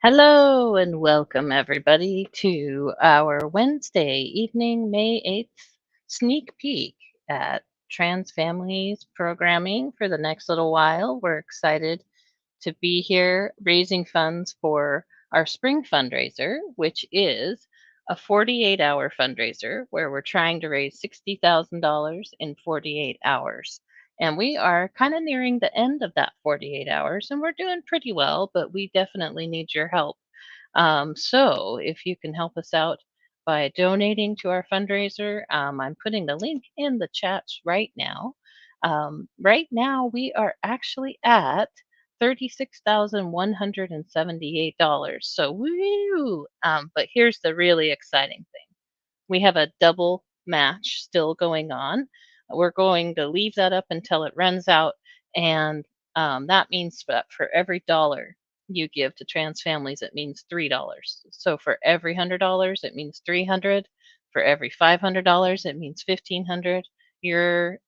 Hello and welcome everybody to our Wednesday evening, May 8th sneak peek at TransFamilies programming for the next little while. We're excited to be here raising funds for our spring fundraiser, which is a 48-hour fundraiser where we're trying to raise $60,000 in 48 hours. And we are kind of nearing the end of that 48 hours, and we're doing pretty well, but we definitely need your help. So if you can help us out by donating to our fundraiser. I'm putting the link in the chats right now. Right now, we are actually at $36,178. So, woo! But here's the really exciting thing: we have a double match still going on. We're going to leave that up until it runs out, and that means that for every dollar you give to Trans Families, it means $3. So for every $100, it means 300. For every $500, it means 1,500. Your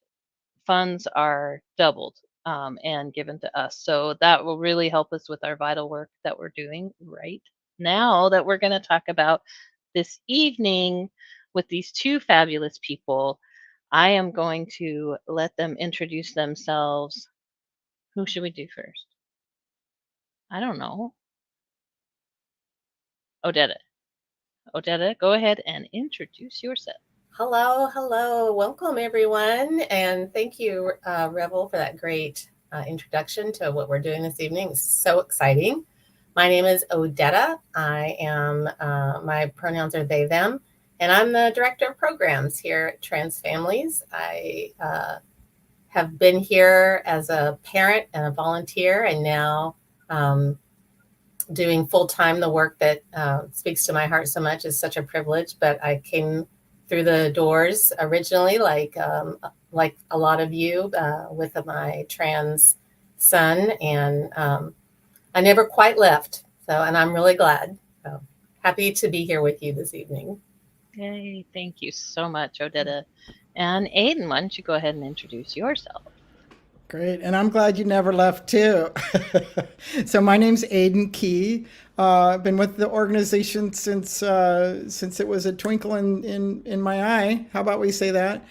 funds are doubled and given to us. So that will really help us with our vital work that we're doing right now, that we're going to talk about this evening with these two fabulous people. I am going to let them introduce themselves. Who should we do first? I don't know. Odetta. Odetta, go ahead and introduce yourself. Hello, hello. Welcome, everyone. And thank you, Revel, for that great introduction to what we're doing this evening. It's so exciting. My name is Odetta. I am, my pronouns are they, them, and I'm the director of programs here at Trans Families. I have been here as a parent and a volunteer, and now doing full time the work that speaks to my heart so much is such a privilege. But I came through the doors originally, like a lot of you, with my trans son, and I never quite left. So, and I'm really glad. So happy to be here with you this evening. Yay, thank you so much, Odetta. And Aiden, why don't you go ahead and introduce yourself? Great, and I'm glad you never left too. So my name's Aiden Key. I've been with the organization since it was a twinkle in my eye. How about we say that?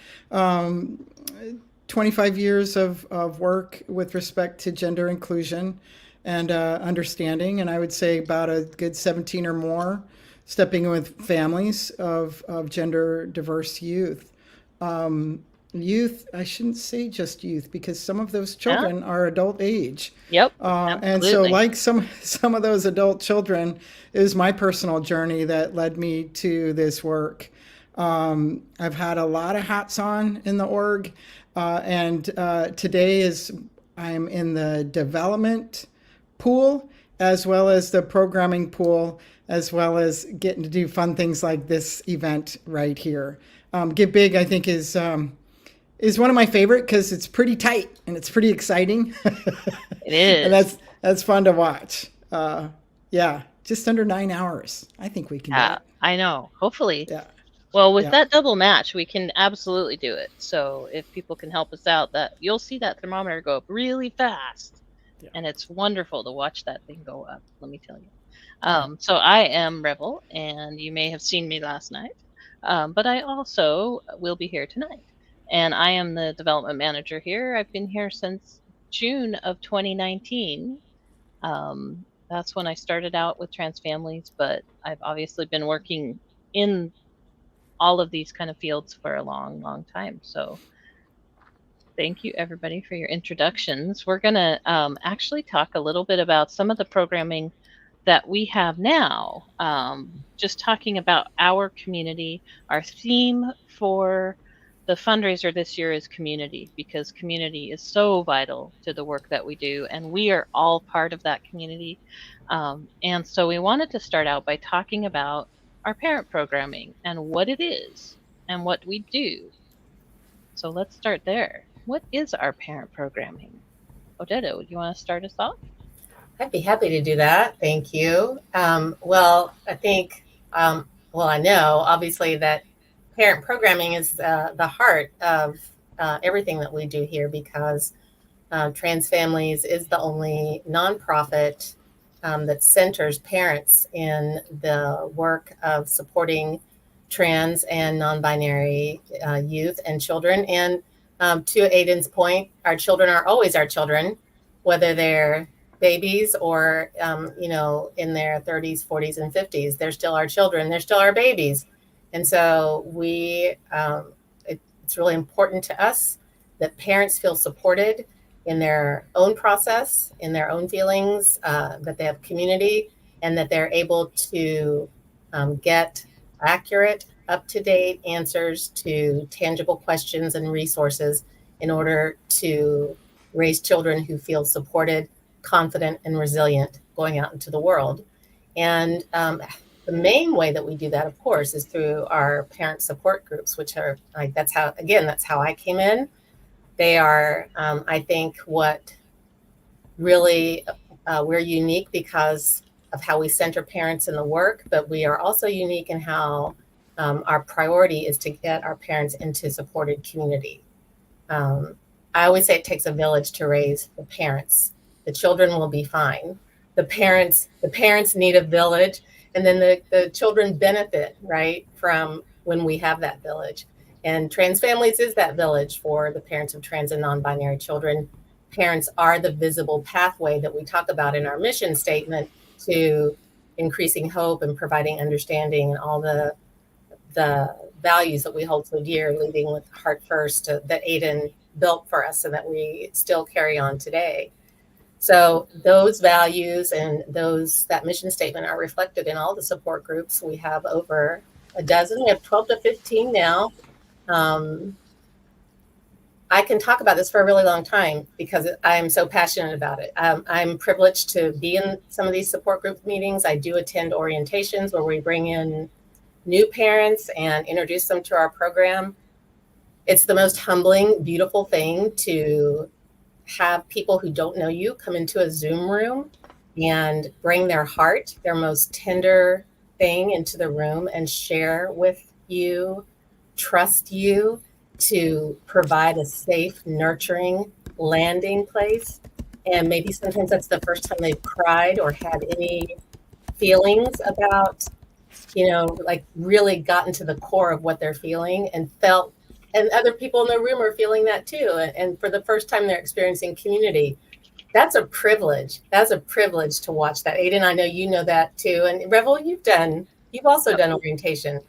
25 years of work with respect to gender inclusion and understanding, and I would say about a good 17 or more stepping in with families of gender diverse youth. Youth, I shouldn't say just youth, because some of those children are adult age. Yep, And so, like some of those adult children, it was my personal journey that led me to this work. I've had a lot of hats on in the org, and today is I'm in the development pool as well as the programming pool, as well as getting to do fun things like this event right here. Give Big, I think, is one of my favorite because it's pretty tight and it's pretty exciting. It is. And that's fun to watch. Yeah, just under 9 hours. I think we can do it. I know. Hopefully. Yeah. Well, with that double match, we can absolutely do it. So if people can help us out, that you'll see that thermometer go up really fast. Yeah. And it's wonderful to watch that thing go up, let me tell you. So I am Revel, and you may have seen me last night. But I also will be here tonight. And I am the development manager here. I've been here since June of 2019. That's when I started out with Trans Families, but I've obviously been working in all of these kind of fields for a long, long time. So thank you, everybody, for your introductions. We're going to actually talk a little bit about some of the programming that we have now. Just talking about our community. Our theme for the fundraiser this year is community, because community is so vital to the work that we do, and we are all part of that community. And so we wanted to start out by talking about our parent programming and what it is and what we do. So let's start there. What is our parent programming? Odetta, would you want to start us off? I'd be happy to do that. Thank you. Well, I think, I know obviously that parent programming is the heart of everything that we do here, because Trans Families is the only nonprofit that centers parents in the work of supporting trans and non-binary youth and children. And to Aiden's point, our children are always our children, whether they're babies or, in their 30s, 40s, and 50s. They're still our children. They're still our babies. And so it's really important to us that parents feel supported in their own process, in their own feelings, that they have community, and that they're able to get accurate, up-to-date answers to tangible questions and resources in order to raise children who feel supported, confident, and resilient going out into the world. And the main way that we do that, of course, is through our parent support groups, which are like, that's how I came in. They are, I think, what really, we're unique because of how we center parents in the work, but we are also unique in how our priority is to get our parents into supported community. Um, I always say it takes a village to raise the parents. The children will be fine. The parents need a village, and then the children benefit, right, from when we have that village. And TransFamilies is that village for the parents of trans and non-binary children. Parents are the visible pathway that we talk about in our mission statement to increasing hope and providing understanding and all the values that we hold so dear, leading with heart first, that Aiden built for us and that we still carry on today. So those values and that mission statement are reflected in all the support groups. We have over a dozen. We have 12 to 15 now. I can talk about this for a really long time because I am so passionate about it. I'm privileged to be in some of these support group meetings. I do attend orientations where we bring in new parents and introduce them to our program. It's the most humbling, beautiful thing to have people who don't know you come into a Zoom room and bring their heart, their most tender thing into the room and share with you, trust you to provide a safe, nurturing landing place. And maybe sometimes that's the first time they've cried or had any feelings about, like really gotten to the core of what they're feeling and felt, and other people in the room are feeling that too. And for the first time they're experiencing community. That's a privilege. That's a privilege to watch that. Aiden, I know you know that too. And Revel, you've also done orientation.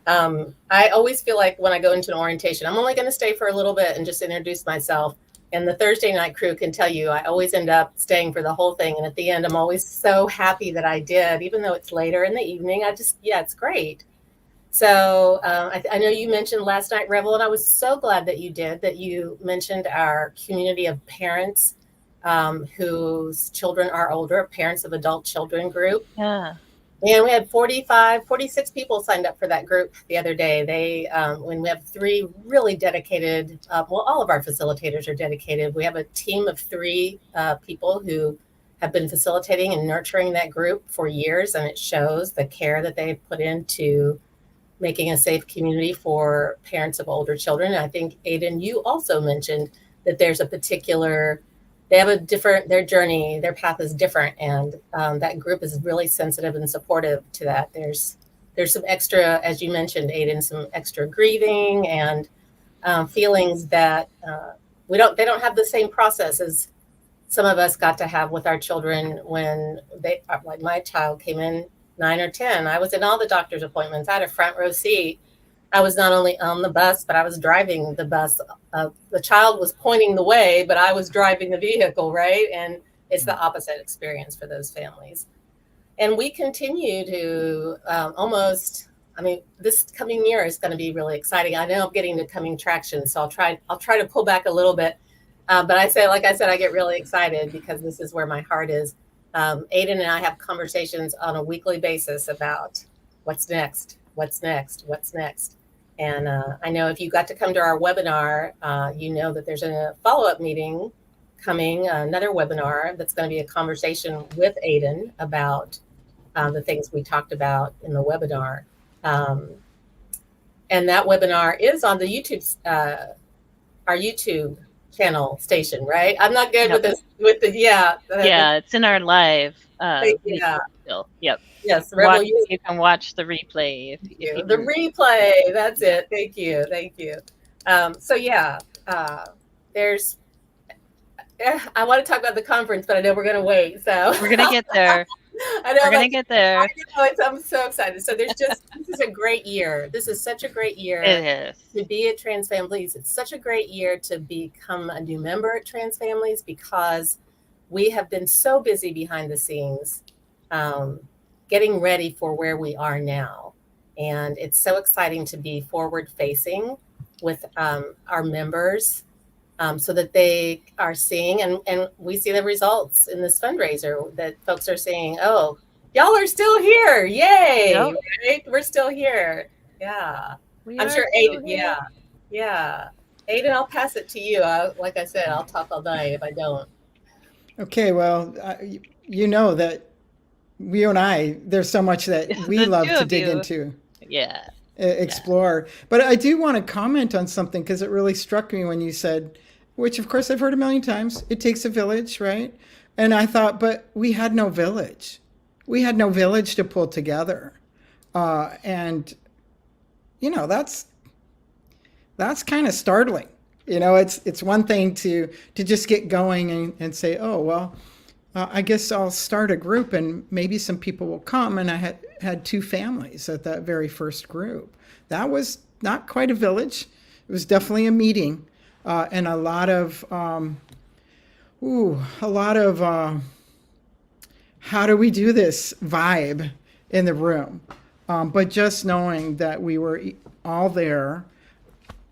I always feel like when I go into an orientation, I'm only going to stay for a little bit and just introduce myself. And the Thursday night crew can tell you, I always end up staying for the whole thing. And at the end, I'm always so happy that I did, even though it's later in the evening. It's great. So I know you mentioned last night, Revel, and I was so glad that you mentioned our community of parents whose children are older, parents of adult children group. Yeah. And we had 46 people signed up for that group the other day. When we have 3 really dedicated, all of our facilitators are dedicated. We have a team of 3 people who have been facilitating and nurturing that group for years, and it shows the care that they've put into making a safe community for parents of older children. And I think, Aiden, you also mentioned that there's they have a different, their journey, their path is different. And that group is really sensitive and supportive to that. There's some extra, as you mentioned, Aiden, some extra grieving and feelings that they don't have the same process as some of us got to have with our children when like my child came in 9 or 10. I was in all the doctor's appointments. I had a front row seat. I was not only on the bus, but I was driving the bus. The child was pointing the way, but I was driving the vehicle, right? And it's the opposite experience for those families. And we continue to this coming year is going to be really exciting. I know I'm getting to coming traction, so I'll try to pull back a little bit. But like I said, I get really excited because this is where my heart is. Aiden and I have conversations on a weekly basis about what's next. And I know if you got to come to our webinar, you know that there's a follow-up meeting coming, another webinar that's going to be a conversation with Aiden about the things we talked about in the webinar. And that webinar is on the YouTube, our YouTube channel station, right? I'm not good with this. Yeah, it's in our live. Still. Yep. Yes, Revel, you can watch the replay. The replay. That's it. Thank you. There's. I want to talk about the conference, but I know we're going to wait. So we're going to get there. I know we're going to get there. I'm so excited. So this is a great year. This is such a great year. It is. To be at TransFamilies. It's such a great year to become a new member at TransFamilies because we have been so busy behind the scenes, getting ready for where we are now. And it's so exciting to be forward facing with our members, so that they are seeing, and we see the results in this fundraiser that folks are saying, oh, y'all are still here. Yay. Yep, Right? We're still here. Yeah. we I'm are sure still Aiden. here. Yeah. Yeah. Aiden, I'll pass it to you. Like I said, I'll talk all night if I don't. Okay, well, you know that you and I, there's so much that we The love two to of dig you. into, Yeah, yeah. explore. But I do want to comment on something because it really struck me when you said, which of course I've heard a million times, it takes a village, right? And I thought, but we had no village. We had no village to pull together. And, you know, that's kind of startling. You know, it's one thing to just get going and say, oh well, I guess I'll start a group and maybe some people will come. And I had two families at that very first group. That was not quite a village. It was definitely a meeting, and a lot of how do we do this vibe in the room. But just knowing that we were all there,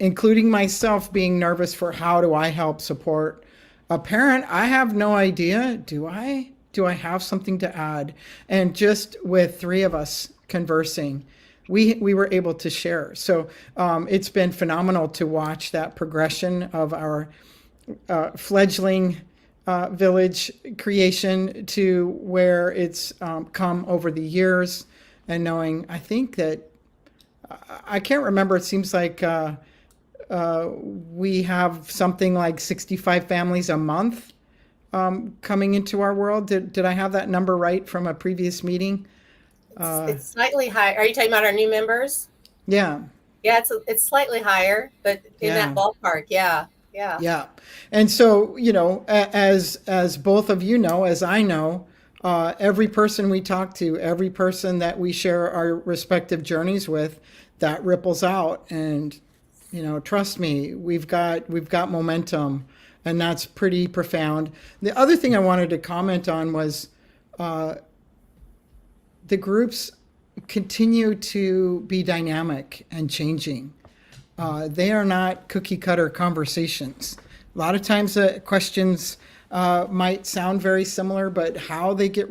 including myself being nervous for how do I help support a parent. I have no idea. Do I have something to add? And just with three of us conversing, we were able to share. So it's been phenomenal to watch that progression of our fledgling village creation to where it's come over the years, and knowing, I think that I can't remember. It seems like we have something like 65 families a month coming into our world. Did I have that number right from a previous meeting? It's slightly high. Are you talking about our new members? Yeah. Yeah, it's slightly higher, but in that ballpark. Yeah. Yeah. Yeah. And so, you know, as both of you know, as I know, every person we talk to, every person that we share our respective journeys with, that ripples out. And, you know, trust me, we've got momentum, and that's pretty profound. The other thing I wanted to comment on was the groups continue to be dynamic and changing. They are not cookie cutter conversations. A lot of times the questions might sound very similar, but how they get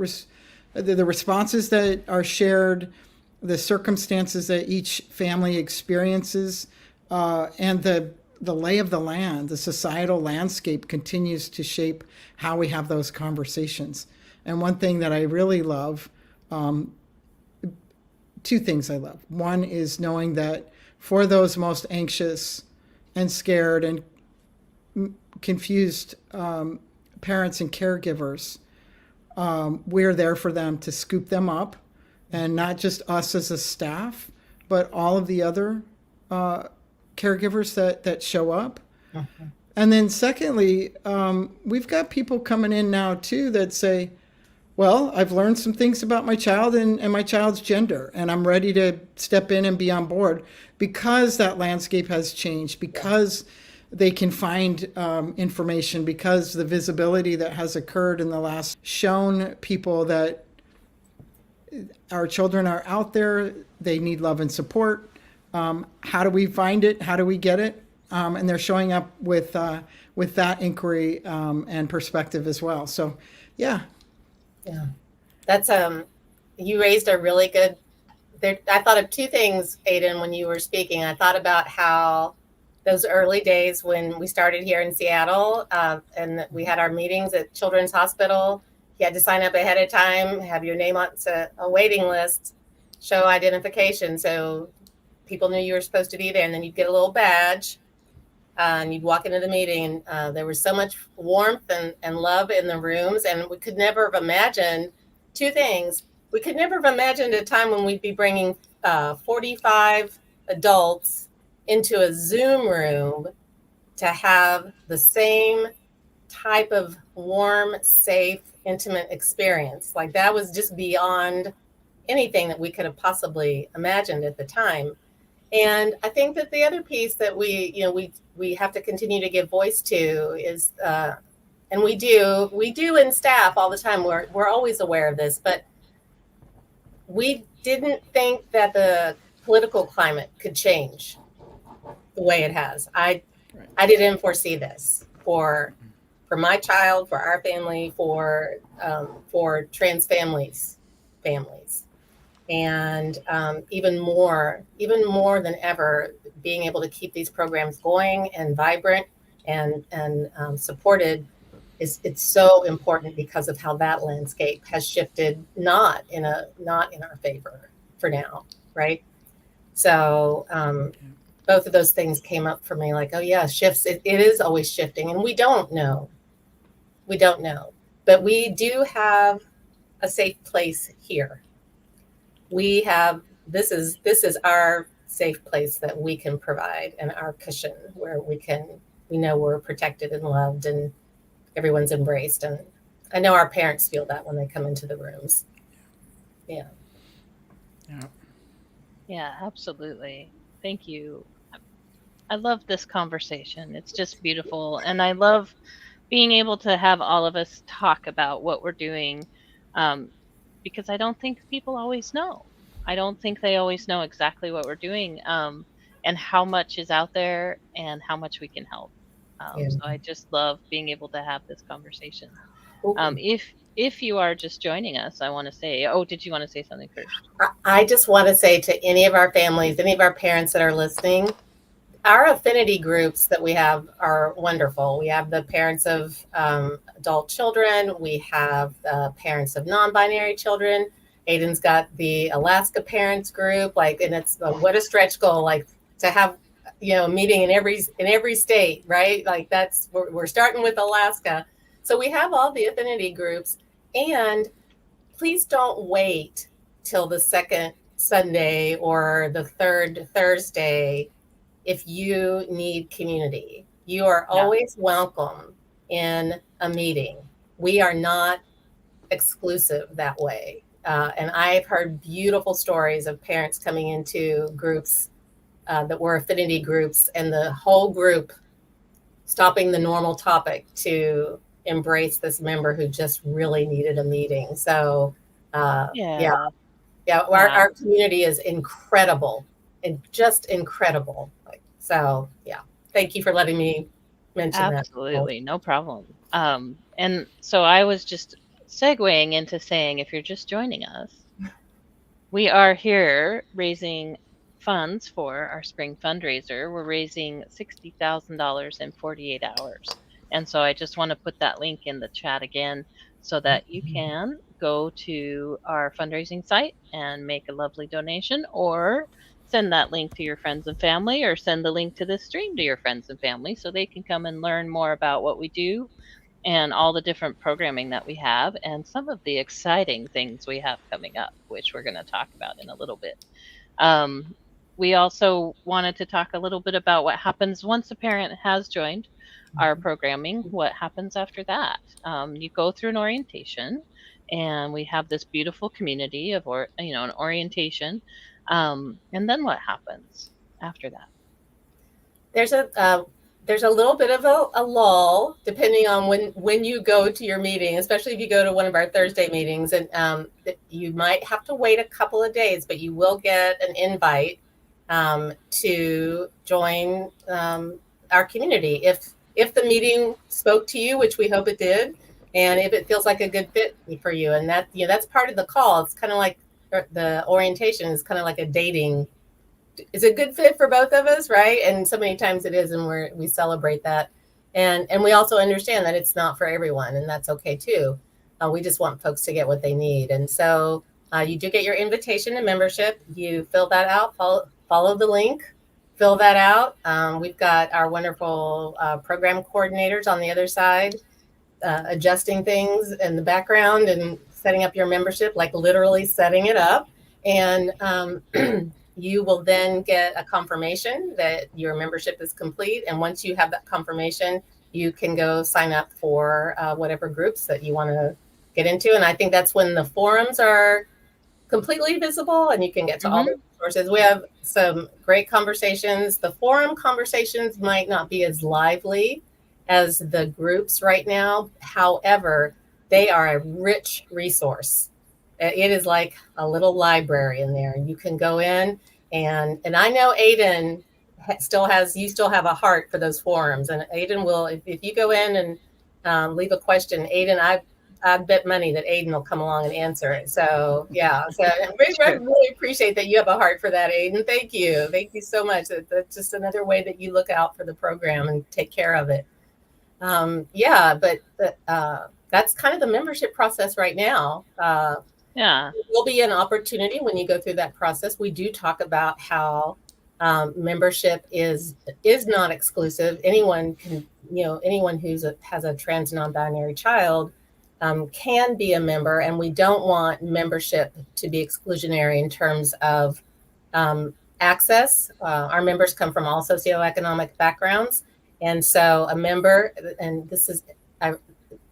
the responses that are shared, the circumstances that each family experiences, and the lay of the land, the societal landscape continues to shape how we have those conversations. And one thing that I really love, two things I love. One is knowing that for those most anxious and scared and confused parents and caregivers, we're there for them to scoop them up, and not just us as a staff, but all of the other caregivers that show up. Uh-huh. And then secondly, we've got people coming in now too that say, well, I've learned some things about my child and my child's gender, and I'm ready to step in and be on board because that landscape has changed, because they can find information, because the visibility that has occurred in the last shown people that our children are out there, they need love and support. How do we find it? How do we get it? And they're showing up with that inquiry and perspective as well. So, yeah. Yeah, that's you raised a really good. I thought of two things, Aiden, when you were speaking. I thought about how those early days when we started here in Seattle, and we had our meetings at Children's Hospital. You had to sign up ahead of time, have your name on a waiting list, show identification, so people knew you were supposed to be there, and then you'd get a little badge. And you'd walk into the meeting, and there was so much warmth and love in the rooms. And we could never have imagined two things. We could never have imagined a time when we'd be bringing 45 adults into a Zoom room to have the same type of warm, safe, intimate experience. Like, that was just beyond anything that we could have possibly imagined at the time. And I think that the other piece that we have to continue to give voice to is, and we do in staff all the time. We're always aware of this, but we didn't think that the political climate could change the way it has. Right. I didn't foresee this for my child, for our family, for trans families, and even more than ever, being able to keep these programs going and vibrant and supported is it's so important because of how that landscape has shifted, not in our favor for now, right? So both of those things came up for me, like, oh yeah, shifts. It is always shifting, and we don't know. We don't know, but we do have a safe place here. We have this is our safe place that we can provide, and our cushion where we know we're protected and loved and everyone's embraced. And I know our parents feel that when they come into the rooms. Yeah. Yeah. Yeah, absolutely. Thank you. I love this conversation. It's just beautiful. And I love being able to have all of us talk about what we're doing, um, because I don't think people always know. I don't think they always know exactly what we're doing, and how much is out there and how much we can help. Yeah. So I just love being able to have this conversation. Ooh. If you are just joining us, I want to say, oh, did you want to say something first? I just want to say to any of our families, any of our parents that are listening, our affinity groups that we have are wonderful. We have the parents of adult children. We have the parents of non-binary children. Aiden's got the Alaska parents group. Like, and it's what a stretch goal. Like to have, a meeting in every state, right? Like we're starting with Alaska. So we have all the affinity groups, and please don't wait till the second Sunday or the third Thursday if you need community. You are Yeah. always welcome in a meeting. We are not exclusive that way. And I've heard beautiful stories of parents coming into groups that were affinity groups, and the whole group stopping the normal topic to embrace this member who just really needed a meeting. So, yeah, Yeah. yeah, Yeah. our community is incredible and just incredible. Like, so, yeah, thank you for letting me mention that. Absolutely, no problem. And so I was just segueing into saying, if you're just joining us, we are here raising funds for our spring fundraiser. We're raising $60,000 in 48 hours. And so I just want to put that link in the chat again so that you can go to our fundraising site and make a lovely donation, or send that link to your friends and family, or send the link to this stream to your friends and family so they can come and learn more about what we do and all the different programming that we have, and some of the exciting things we have coming up, which we're going to talk about in a little bit. Um, we also wanted to talk a little bit about what happens once a parent has joined our programming. What happens after that? You go through an orientation, and we have this beautiful community of, an orientation. And then what happens after that? There's a little bit of a lull depending on when you go to your meeting, especially if you go to one of our Thursday meetings, and you might have to wait a couple of days, but you will get an invite to join our community if the meeting spoke to you, which we hope it did, and if it feels like a good fit for you. And that's part of the call. It's kind of like the orientation is kind of like a dating. Is a good fit for both of us, right? And so many times it is, and we celebrate that, and we also understand that it's not for everyone, and that's okay too. We just want folks to get what they need, and so you do get your invitation to membership. You fill that out, follow the link, fill that out. We've got our wonderful program coordinators on the other side, adjusting things in the background and setting up your membership, like literally setting it up, and you will then get a confirmation that your membership is complete. And once you have that confirmation, you can go sign up for whatever groups that you want to get into. And I think that's when the forums are completely visible and you can get to all the resources. We have some great conversations. The forum conversations might not be as lively as the groups right now. However, they are a rich resource. It is like a little library in there. You can go in. And I know Aiden you still have a heart for those forums, and Aiden will, if you go in and leave a question, Aiden, I bet money that Aiden will come along and answer it. So yeah, so I really appreciate that you have a heart for that, Aiden. Thank you so much. That's just another way that you look out for the program and take care of it. Yeah, but that's kind of the membership process right now. Yeah. There will be an opportunity when you go through that process. We do talk about how membership is not exclusive. Anyone can, anyone has a trans non-binary child can be a member, and we don't want membership to be exclusionary in terms of access. Our members come from all socioeconomic backgrounds, and so a member, and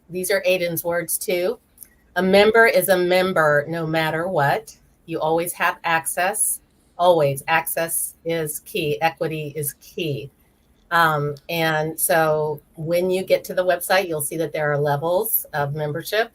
these are Aiden's words too. A member is a member no matter what. You always have access. Always. Access is key. Equity is key. And so when you get to the website, you'll see that there are levels of membership.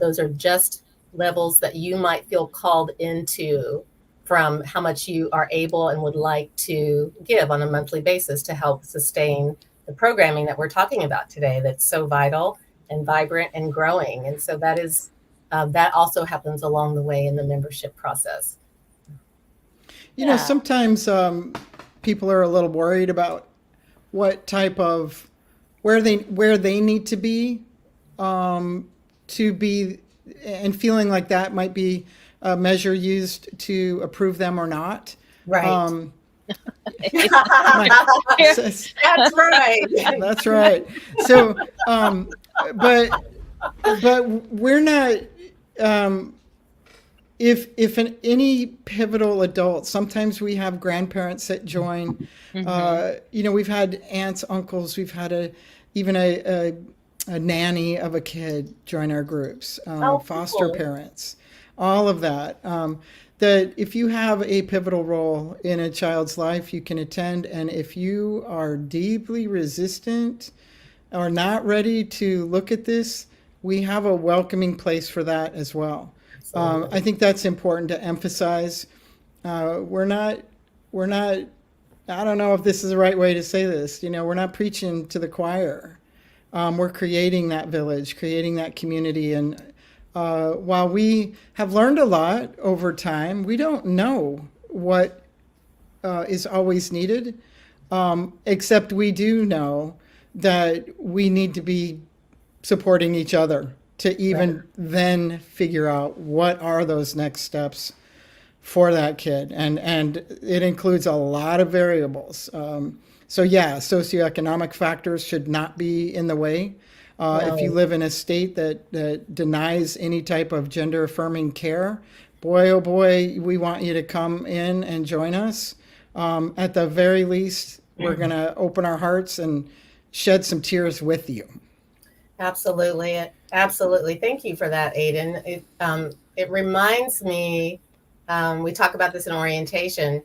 Those are just levels that you might feel called into from how much you are able and would like to give on a monthly basis to help sustain the programming that we're talking about today that's so vital and vibrant and growing. And so that also happens along the way in the membership process. You know, sometimes people are a little worried about what type of where they need to be and feeling like that might be a measure used to approve them or not. Right. That's right. That's right. So, but we're not. If any pivotal adult, sometimes we have grandparents that join. We've had aunts, uncles, we've had even a nanny of a kid join our groups, foster parents, all of that. That if you have a pivotal role in a child's life, you can attend. And if you are deeply resistant or not ready to look at this, we have a welcoming place for that as well. I think that's important to emphasize. We're not, I don't know if this is the right way to say this, we're not preaching to the choir. We're creating that village, creating that community. And while we have learned a lot over time, we don't know what is always needed, except we do know that we need to be supporting each other to even then figure out what are those next steps for that kid. And it includes a lot of variables. So yeah, socioeconomic factors should not be in the way. If you live in a state that denies any type of gender affirming care, boy, oh boy, we want you to come in and join us. At the very least, we're going to open our hearts and shed some tears with you. Absolutely. Thank you for that, Aiden. It reminds me, we talk about this in orientation.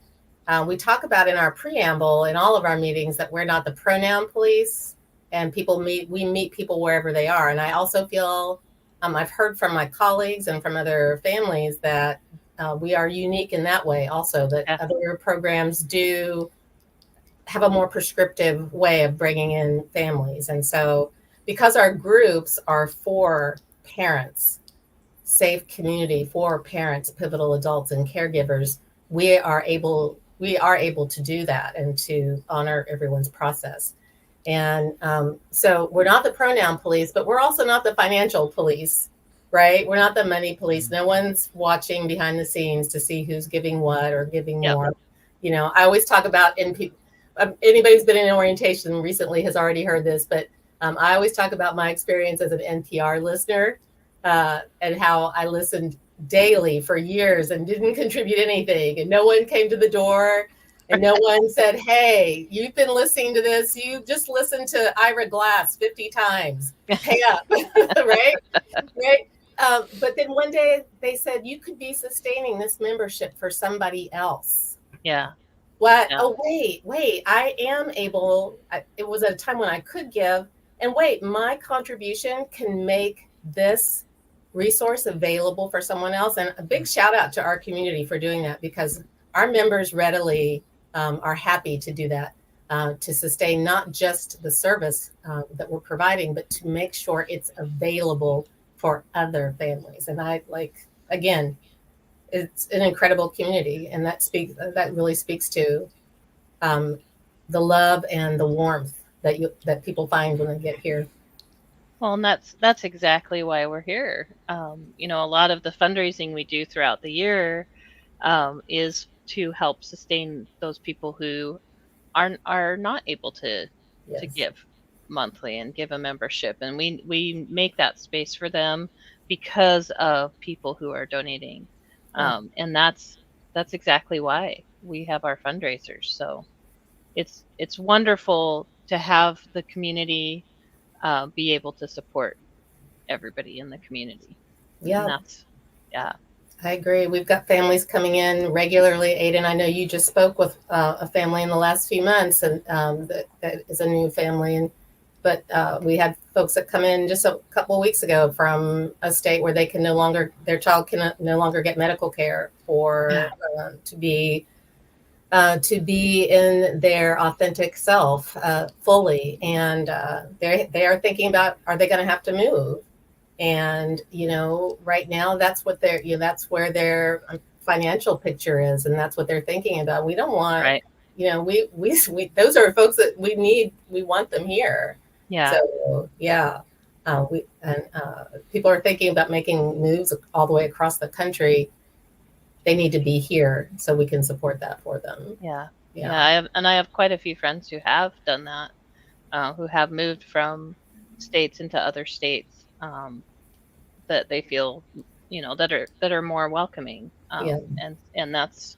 We talk about in our preamble in all of our meetings that we're not the pronoun police, and we meet people wherever they are. And I also feel, I've heard from my colleagues and from other families that we are unique in that way also, that other programs do have a more prescriptive way of bringing in families. And so because our groups are for parents, safe community for parents, pivotal adults, and caregivers, we are able to do that and to honor everyone's process. And so we're not the pronoun police, but we're also not the financial police, right? We're not the money police. No one's watching behind the scenes to see who's giving what or giving more. I always talk about, anybody who's been in orientation recently has already heard this, but I always talk about my experience as an NPR listener and how I listened daily for years and didn't contribute anything. And no one came to the door and no one said, hey, you've been listening to this. You just listened to Ira Glass 50 times. Pay up, right? But then one day they said, you could be sustaining this membership for somebody else. Yeah. What? Yeah. Oh, wait, I am able. It was at a time when I could give. And wait, my contribution can make this resource available for someone else. And a big shout out to our community for doing that, because our members readily are happy to do that, to sustain not just the service that we're providing, but to make sure it's available for other families. And I like, again, it's an incredible community, and that really speaks to um, the love and the warmth that people find when they get here. Well, and that's exactly why we're here. A lot of the fundraising we do throughout the year is to help sustain those people who are not able to Yes. give monthly and give a membership, and we make that space for them because of people who are donating, Yeah. and that's exactly why we have our fundraisers. So it's wonderful to have the community be able to support everybody in the community, and Yeah, that's yeah. I agree. We've got families coming in regularly. Aiden, I know you just spoke with a family in the last few months, and that is a new family. But we had folks that come in just a couple of weeks ago from a state where their child can no longer get medical care Yeah. for to be in their authentic self fully, and they are thinking about, are they going to have to move? And right now that's where their financial picture is, and that's what they're thinking about. We don't want, Right. we those are folks that we want them here. Yeah. So yeah, we and people are thinking about making moves all the way across the country. They need to be here so we can support that for them. Yeah. Yeah. I have quite a few friends who have done that, who have moved from states into other states, that they feel, that are more welcoming, Yeah. and that's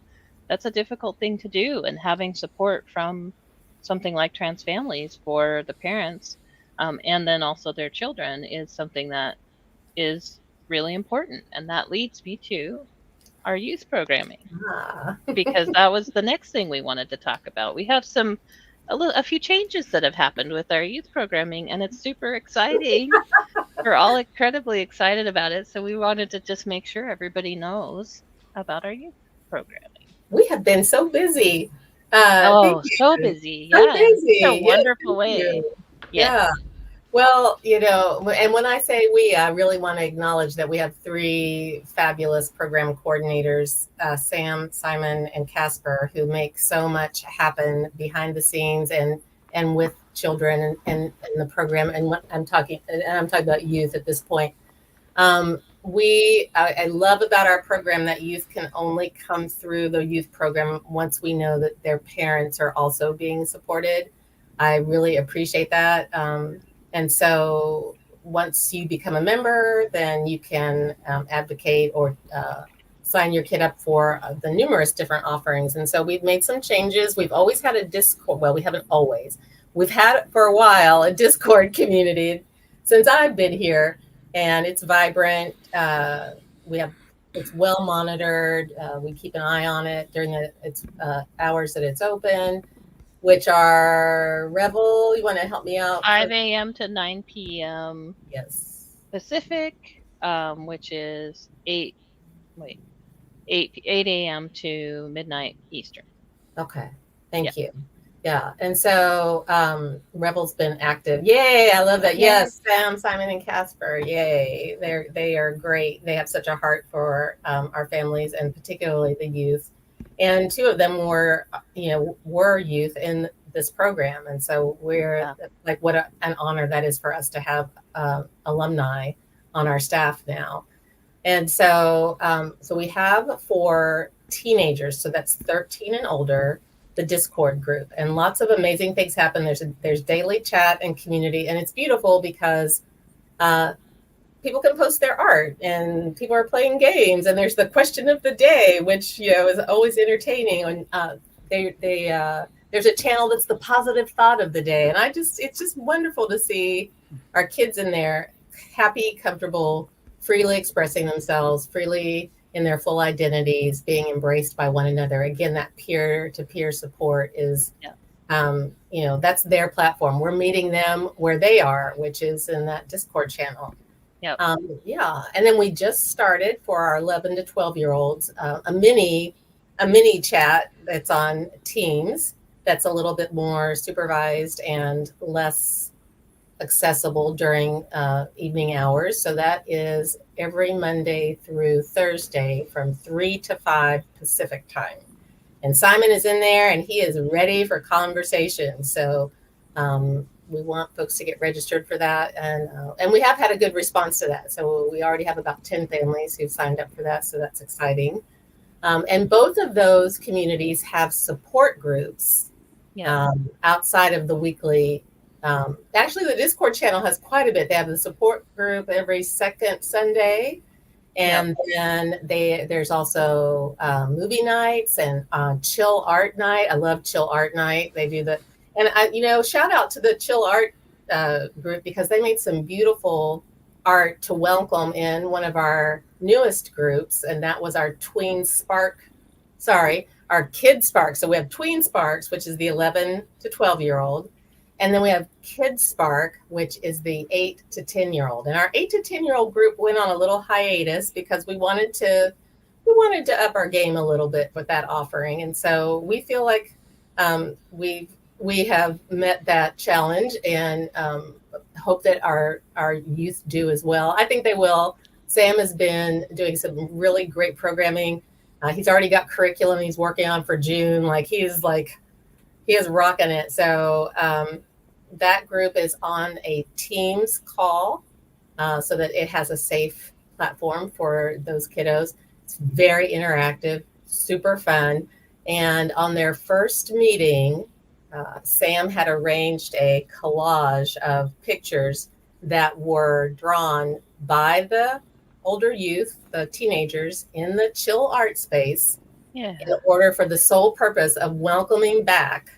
a difficult thing to do. And having support from something like TransFamilies for the parents, and then also their children, is something that is really important. And that leads me to our youth programming, Ah. because that was the next thing we wanted to talk about. We have a few changes that have happened with our youth programming, and it's super exciting. We're all incredibly excited about it, so we wanted to just make sure everybody knows about our youth programming. We have been so busy. Thank Oh, so you. busy. So Yeah, in such a busy. Yes, wonderful thank way. you. Yes. Yeah. Well, and when I say we, I really want to acknowledge that we have three fabulous program coordinators, Sam, Simon, and Casper, who make so much happen behind the scenes and with children and the program. And I'm talking about youth at this point. I love about our program that youth can only come through the youth program once we know that their parents are also being supported. I really appreciate that. And so once you become a member, then you can advocate or sign your kid up for the numerous different offerings. And so we've made some changes. We've always had a Discord. Well, we haven't always. We've had for a while a Discord community since I've been here, and it's vibrant. It's well monitored. We keep an eye on it during its hours that it's open, which are Revel. You want to help me out? 5 a.m. to 9 p.m. Yes. Pacific, which is 8 a.m. to midnight Eastern. Okay. Thank you. Yeah. And so Revel's been active. Yay. I love that. Yay. Yes. Sam, Simon, and Casper. Yay. They are great. They have such a heart for our families, and particularly the youth. And two of them were youth in this program. And so we're like, what an honor that is for us to have alumni on our staff now. And so so we have for teenagers, so that's 13 and older, the Discord group, and lots of amazing things happen. There's daily chat and community, and it's beautiful because people can post their art, and people are playing games, and there's the question of the day, which is always entertaining. And there's a channel that's the positive thought of the day, and it's just wonderful to see our kids in there, happy, comfortable, freely expressing themselves, freely in their full identities, being embraced by one another. Again, that peer-to-peer support is, that's their platform. We're meeting them where they are, which is in that Discord channel. Yep. And then we just started for our 11 to 12-year-olds a mini a mini chat that's on Teams that's a little bit more supervised and less accessible during evening hours. So that is every Monday through Thursday from 3 to 5 Pacific time. And Simon is in there and he is ready for conversation. So we want folks to get registered for that. And we have had a good response to that. So we already have about 10 families who've signed up for that. So that's exciting. And both of those communities have support groups outside of the weekly. Actually, the Discord channel has quite a bit. They have the support group every second Sunday. And then there's also movie nights and chill art night. I love chill art night. They do shout out to the chill art group because they made some beautiful art to welcome in one of our newest groups, and that was our our Kid Spark. So we have Tween Sparks, which is the 11 to 12-year-old, and then we have Kid Spark, which is the 8 to 10-year-old. And our 8 to 10-year-old group went on a little hiatus because we wanted to up our game a little bit with that offering, and so we feel like we have met that challenge and hope that our youth do as well. I think they will. Sam has been doing some really great programming. He's already got curriculum he's working on for June. He is rocking it. So that group is on a Teams call so that it has a safe platform for those kiddos. It's very interactive, super fun. And on their first meeting, Sam had arranged a collage of pictures that were drawn by the older youth, the teenagers, in the chill art space in order for the sole purpose of welcoming back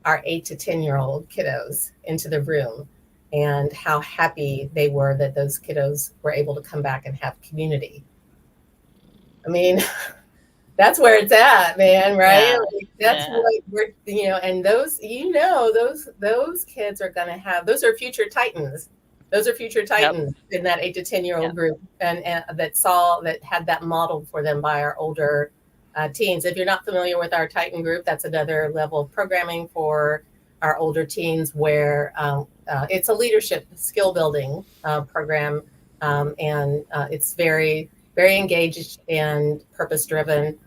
our 8 to 10-year-old kiddos into the room, and how happy they were that those kiddos were able to come back and have community. I mean, that's where it's at, man, right? That's what we're, and those kids are going to have, those are future Titans. Those are future Titans in that 8 to 10-year-old group, and that had that modeled for them by our older teens. If you're not familiar with our Titan group, that's another level of programming for our older teens where it's a leadership skill building program, and it's very, very engaged and purpose driven.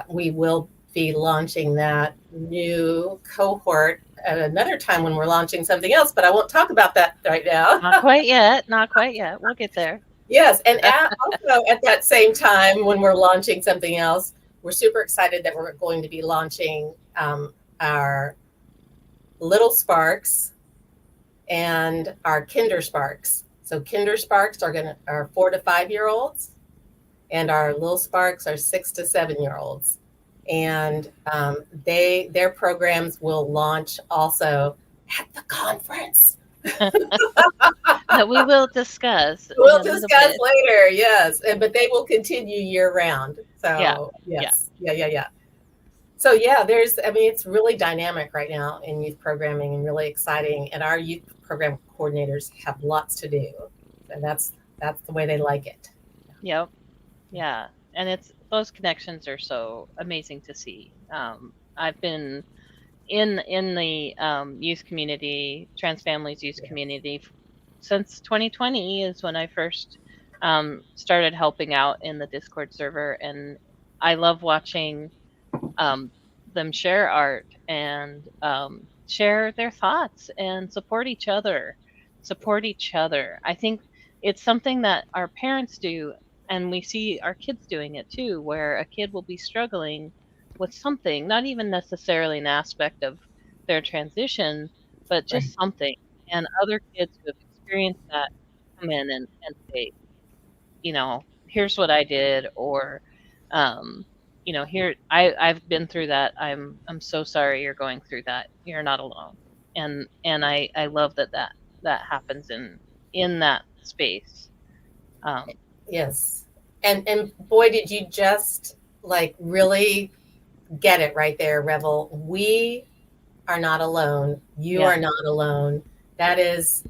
We will be launching that new cohort at another time when we're launching something else, but I won't talk about that right now. Not quite yet. We'll get there. Yes, and also at that same time when we're launching something else, we're super excited that we're going to be launching our Little Sparks and our Kinder Sparks. So Kinder Sparks are 4 to 5-year-olds, and our Little Sparks are 6 to 7-year-olds. And their programs will launch also at the conference. That we will discuss. We'll discuss later, yes. But they will continue year round. So yes. Yeah. So it's really dynamic right now in youth programming and really exciting. And our youth program coordinators have lots to do. And that's the way they like it. Yep. Yeah. And those connections are so amazing to see. I've been in the youth community, TransFamilies youth community, since 2020 is when I first started helping out in the Discord server, and I love watching them share art and share their thoughts and support each other. I think it's something that our parents do, and we see our kids doing it too, where a kid will be struggling with something, not even necessarily an aspect of their transition, but just something. And other kids who have experienced that come in and say, here's what I did, or, here, I've been through that. I'm so sorry you're going through that. You're not alone. And I love that happens in that space. Yes. And boy, did you just really get it right there, Revel. We are not alone. You are not alone. That's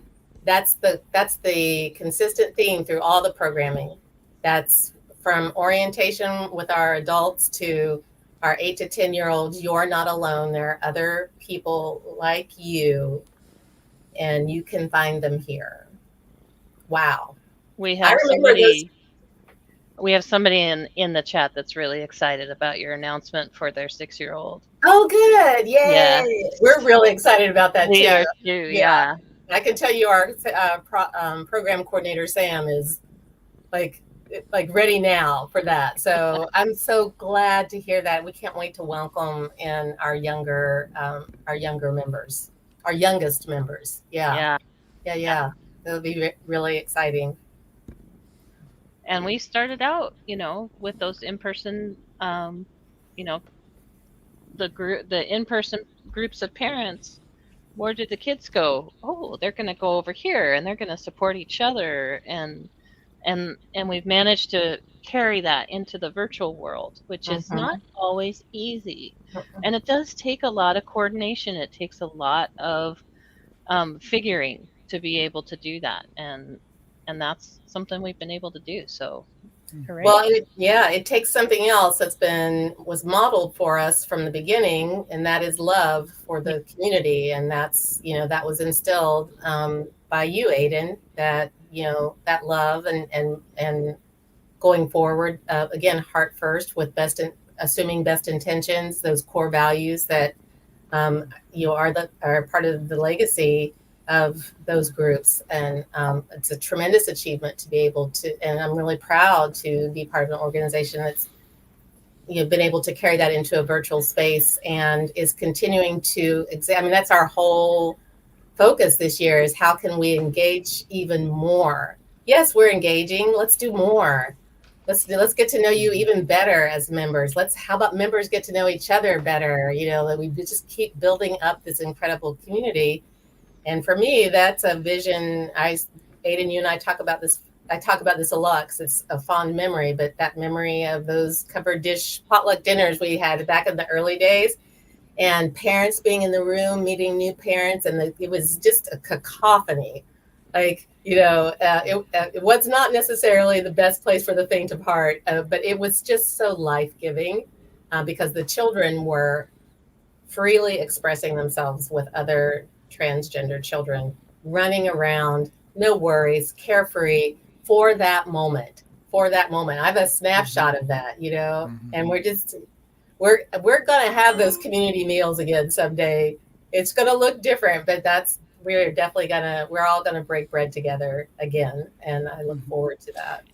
the consistent theme through all the programming. That's from orientation with our adults to our 8 to 10-year-olds, you're not alone. There are other people like you, and you can find them here. Wow. We I have remember those. somebody we have somebody in the chat that's really excited about your announcement for their 6-year-old. Oh, good. Yeah, Yay. We're really excited about that we too. are too. Yeah. Yeah, I can tell you our program coordinator, Sam, is like ready now for that. So I'm so glad to hear that. We can't wait to welcome in our younger members, our youngest members. Yeah, yeah. yeah, yeah. It'll be really exciting. And we started out, with those in-person, you know, the in-person groups of parents. Where did the kids go? Oh, they're going to go over here, and they're going to support each other, and we've managed to carry that into the virtual world, which is not Mm-hmm. always easy, and it does take a lot of coordination. It takes a lot of figuring to be able to do that, and that's something we've been able to do. So, Well, hooray! it takes something else was modeled for us from the beginning, and that is love for the community, and that was instilled by you, Aiden. That love and going forward, again, heart first, with assuming best intentions, those core values that are part of the legacy of those groups. And it's a tremendous achievement to be able to, and I'm really proud to be part of an organization that's been able to carry that into a virtual space and is continuing to examine. That's our whole focus this year, is how can we engage even more. Yes, we're engaging. Let's do more. Let's get to know you even better as members. How about members get to know each other better? That we just keep building up this incredible community. And for me, that's a vision. Aiden, you and I talk about this. I talk about this a lot because it's a fond memory, but that memory of those covered dish potluck dinners we had back in the early days, and parents being in the room, meeting new parents, and it was just a cacophony. It was not necessarily the best place for the faint of heart, but it was just so life-giving because the children were freely expressing themselves with other transgender children, running around, no worries, carefree for that moment. I have a snapshot of that, and we're going to have those community meals again someday. It's going to look different, but we're all going to break bread together again. And I look forward to that.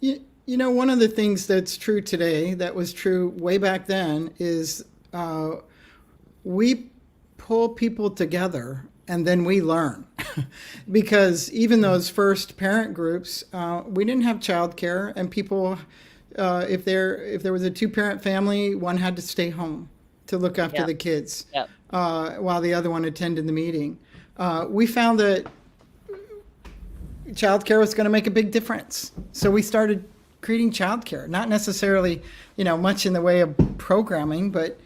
One of the things that's true today that was true way back then is we pull people together and then we learn. Because even those first parent groups, we didn't have childcare, and people, if there was a 2-parent family, one had to stay home to look after the kids while the other one attended the meeting. We found that childcare was going to make a big difference. So we started creating childcare, not necessarily, much in the way of programming, but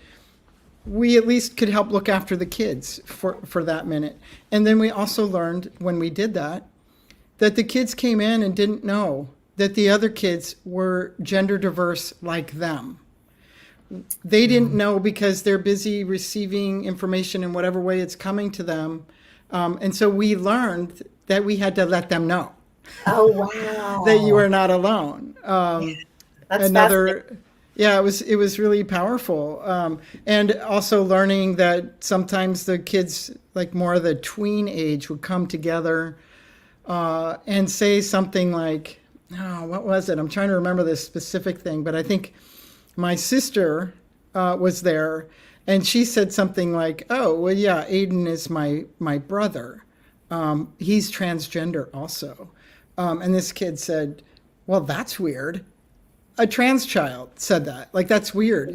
we at least could help look after the kids for that minute. And then we also learned when we did that the kids came in and didn't know that the other kids were gender diverse like them. They didn't know because they're busy receiving information in whatever way it's coming to them. And so we learned that we had to let them know. Oh, wow. That you are not alone. That's it was really powerful. And also learning that sometimes the kids, like more of the tween age, would come together and say something like, what was it? I'm trying to remember this specific thing, but I think my sister was there, and she said something like, "Oh, well, yeah, Aiden is my brother. He's transgender also." And this kid said, "Well, that's weird." A trans child said that. Like, that's weird.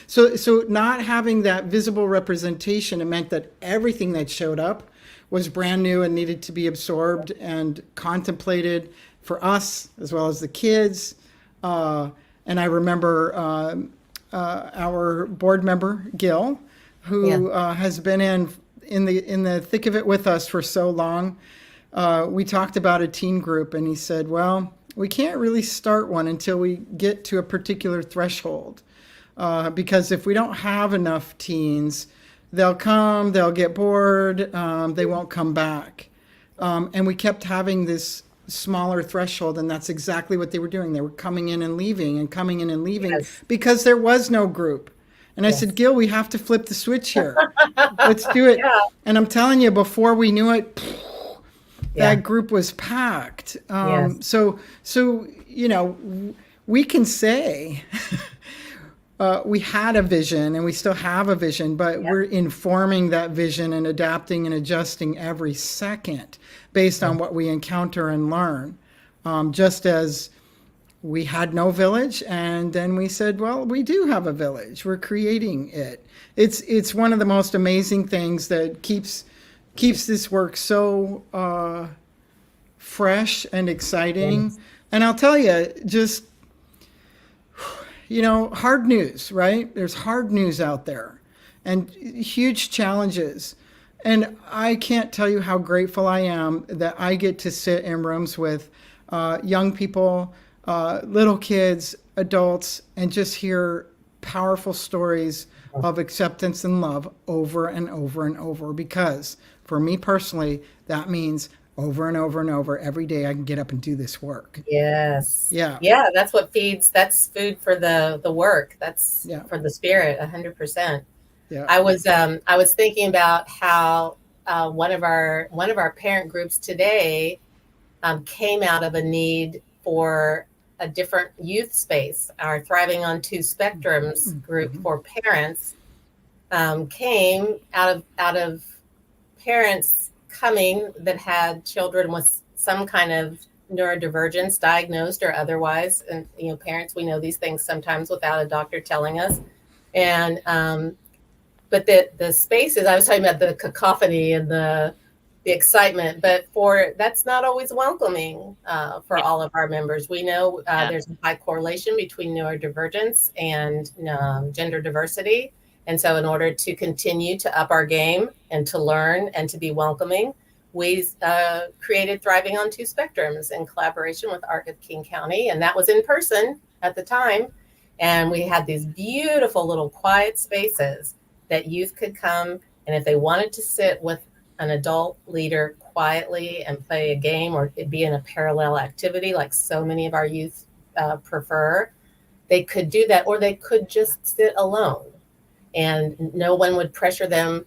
So not having that visible representation, it meant that everything that showed up was brand new and needed to be absorbed and contemplated for us as well as the kids. And I remember our board member, Gil, who has been in the thick of it with us for so long. We talked about a teen group, and he said, "Well, we can't really start one until we get to a particular threshold." because if we don't have enough teens, they'll come, they'll get bored, they won't come back. And we kept having this smaller threshold, and that's exactly what they were doing. They were coming in and leaving and coming in and leaving Yes. because there was no group. And I said, Yes. Gil, we have to flip the switch here. Let's do it. Yeah. And I'm telling you, before we knew it, Yeah. that group was packed. Yes. So we can say we had a vision and we still have a vision, but we're informing that vision and adapting and adjusting every second based on what we encounter and learn. Just as we had no village, and then we said, well, we do have a village. We're creating it. It's one of the most amazing things that keeps this work so fresh and exciting. Yes. And I'll tell you, just hard news, right? There's hard news out there and huge challenges. And I can't tell you how grateful I am that I get to sit in rooms with young people, little kids, adults, and just hear powerful stories of acceptance and love over and over and over. Because for me personally, that means over and over and over every day I can get up and do this work. Yes. Yeah. Yeah. That's what feeds. That's food for the work. That's for the spirit. 100%. Yeah. I was thinking about how one of our parent groups today came out of a need for a different youth space. Our Thriving on Two Spectrums group for parents came out of parents coming that had children with some kind of neurodivergence, diagnosed or otherwise. And parents, we know these things sometimes without a doctor telling us. And but the spaces, I was talking about the cacophony and the excitement, but that's not always welcoming for all of our members. We know there's a high correlation between neurodivergence and gender diversity. And so in order to continue to up our game and to learn and to be welcoming, we created Thriving on Two Spectrums in collaboration with ARC of King County. And that was in person at the time. And we had these beautiful little quiet spaces that youth could come. And if they wanted to sit with an adult leader quietly and play a game or be in a parallel activity like so many of our youth prefer, they could do that, or they could just sit alone and no one would pressure them.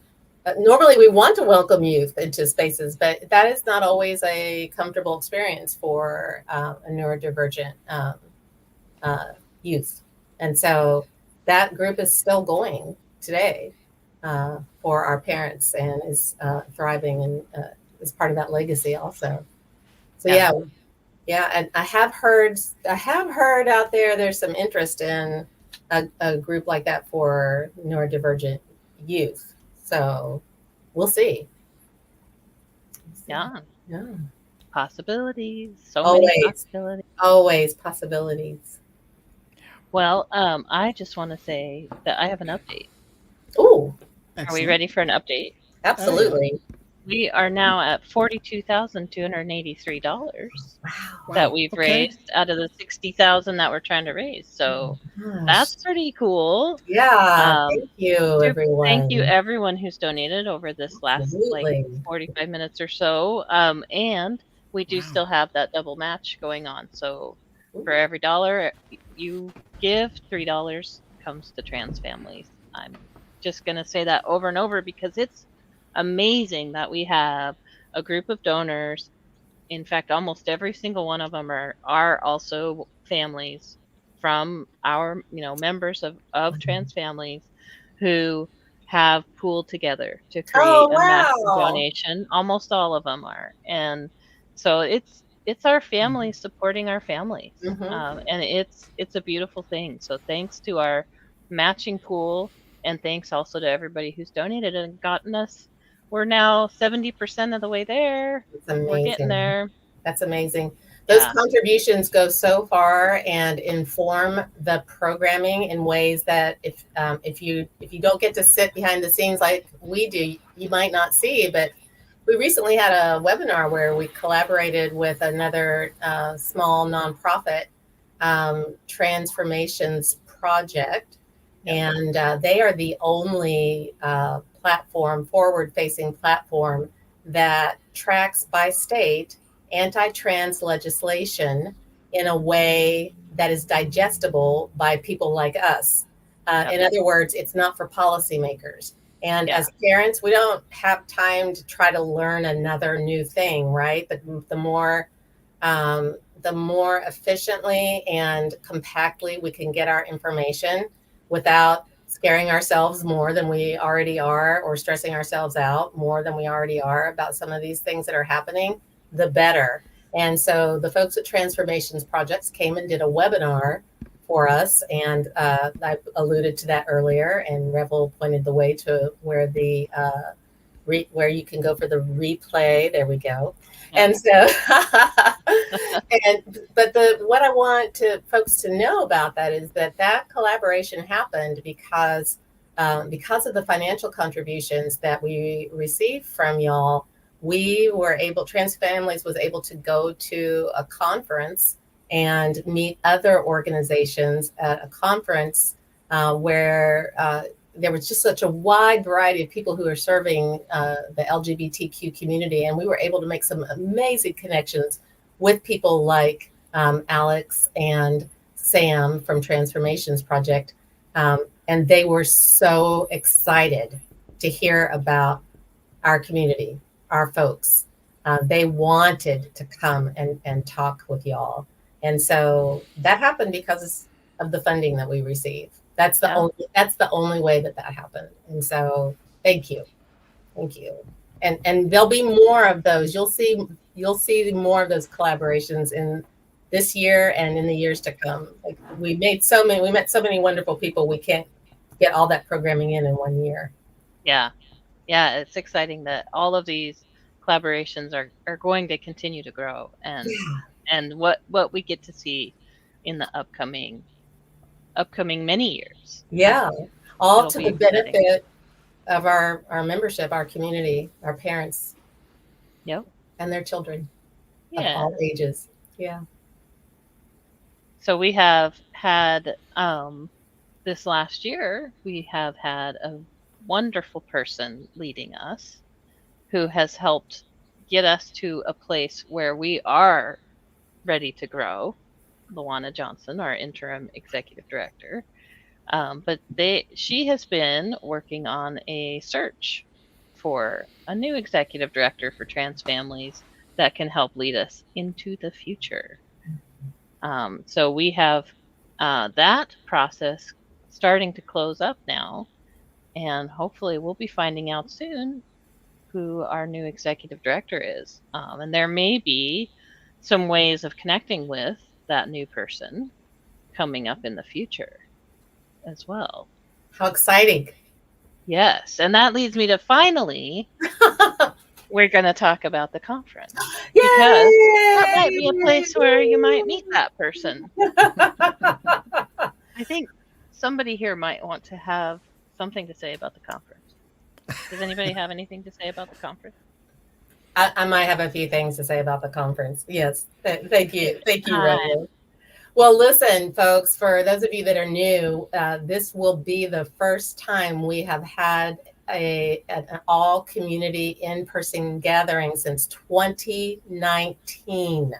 Normally we want to welcome youth into spaces, but that is not always a comfortable experience for a neurodivergent youth. And so that group is still going today for our parents and is thriving and is part of that legacy also. So yeah, and I have heard out there's some interest in a group like that for neurodivergent youth. So we'll see. Yeah. Yeah. Possibilities. So Always. many possibilities. Always possibilities. Well, I just want to say that I have an update. Ooh. Are we ready for an update? Absolutely. We are now at $42,283 Wow. that we've raised out of the $60,000 that we're trying to raise. So that's pretty cool. Yeah. Thank you, everyone. Thank you, everyone who's donated over this last 45 minutes or so. And we do still have that double match going on. So for every dollar you give, $3 comes to TransFamilies. I'm just going to say that over and over because it's amazing that we have a group of donors. In fact, almost every single one of them are also families from our members of TransFamilies who have pooled together to create a massive donation. Almost all of them are, and so it's our families supporting our families, and it's a beautiful thing. So thanks to our matching pool, and thanks also to everybody who's donated and gotten us. We're now 70% of the way there. We're getting there. That's amazing. Those contributions go so far and inform the programming in ways that if you don't get to sit behind the scenes like we do, you might not see. But we recently had a webinar where we collaborated with another small nonprofit, Transformations Project. And they are the only platform, forward-facing platform that tracks by state anti-trans legislation in a way that is digestible by people like us. In other words, it's not for policymakers. And as parents, we don't have time to try to learn another new thing, right? The more efficiently and compactly we can get our information without scaring ourselves more than we already are, or stressing ourselves out more than we already are about some of these things that are happening, the better. And so the folks at Transformations Projects came and did a webinar for us, and I alluded to that earlier, and Revel pointed the way to where where you can go for the replay. There we go. And so, but what I want folks to know about that is that collaboration happened because of the financial contributions that we received from y'all. TransFamilies was able to go to a conference and meet other organizations at a conference where there was just such a wide variety of people who are serving the LGBTQ community. And we were able to make some amazing connections with people like Alex and Sam from Transformations Project. And they were so excited to hear about our community, our folks. They wanted to come and talk with y'all. And so that happened because of the funding that we received. That's the only way that happened. And so thank you. And there'll be more of those. You'll see more of those collaborations in this year and in the years to come. Like we met so many wonderful people. We can't get all that programming in 1 year. Yeah. It's exciting that all of these collaborations are going to continue to grow, and what we get to see in the upcoming many years. Yeah, all to the benefit of our membership, our community, our parents, and their children of all ages. Yeah. So we have had this last year, we have had a wonderful person leading us who has helped get us to a place where we are ready to grow. Luana Johnson, our interim executive director. But she has been working on a search for a new executive director for TransFamilies that can help lead us into the future. So we have that process starting to close up now, and hopefully we'll be finding out soon who our new executive director is. And there may be some ways of connecting with that new person coming up in the future as well. How exciting. Yes. And that leads me to finally, we're going to talk about the conference. Yay! Because that might be a place where you might meet that person. I think somebody here might want to have something to say about the conference. Does anybody have anything to say about the conference? I might have a few things to say about the conference. Yes. Thank you. Thank you, Revel. Well, listen, folks, for those of you that are new, this will be the first time we have had an all community in-person gathering since 2019.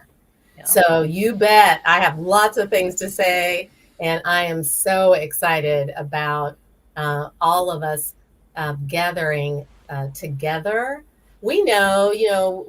Yeah. So you bet I have lots of things to say, and I am so excited about all of us gathering together. We know,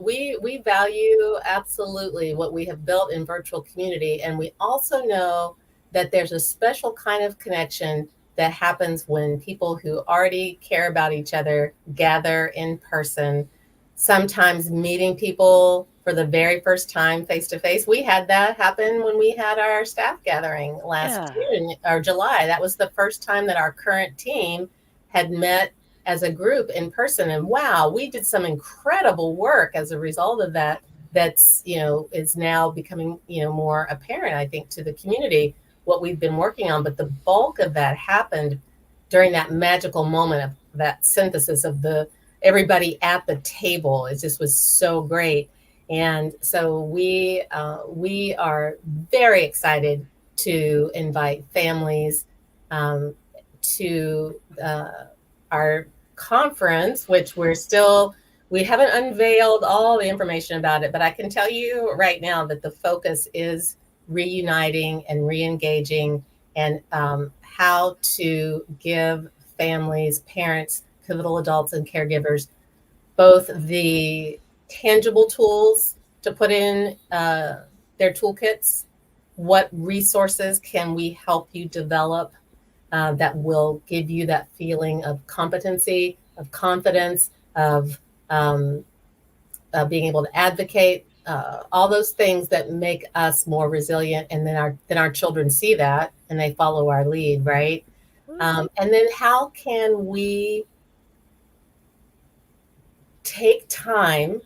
we value absolutely what we have built in virtual community. And we also know that there's a special kind of connection that happens when people who already care about each other gather in person, sometimes meeting people for the very first time face to face. We had that happen when we had our staff gathering last June or July. That was the first time that our current team had met as a group in person. And wow, we did some incredible work as a result of that. That's, is now becoming, more apparent, I think, to the community, what we've been working on. But the bulk of that happened during that magical moment of that synthesis of everybody at the table. It just was so great. And so we are very excited to invite families to our conference, which we haven't unveiled all the information about it, but I can tell you right now that the focus is reuniting and re-engaging, and how to give families, parents, pivotal adults, and caregivers both the tangible tools to put in their toolkits. What resources can we help you develop that will give you that feeling of competency, of confidence, of being able to advocate, all those things that make us more resilient, and then our children see that and they follow our lead, right? And then how can we take time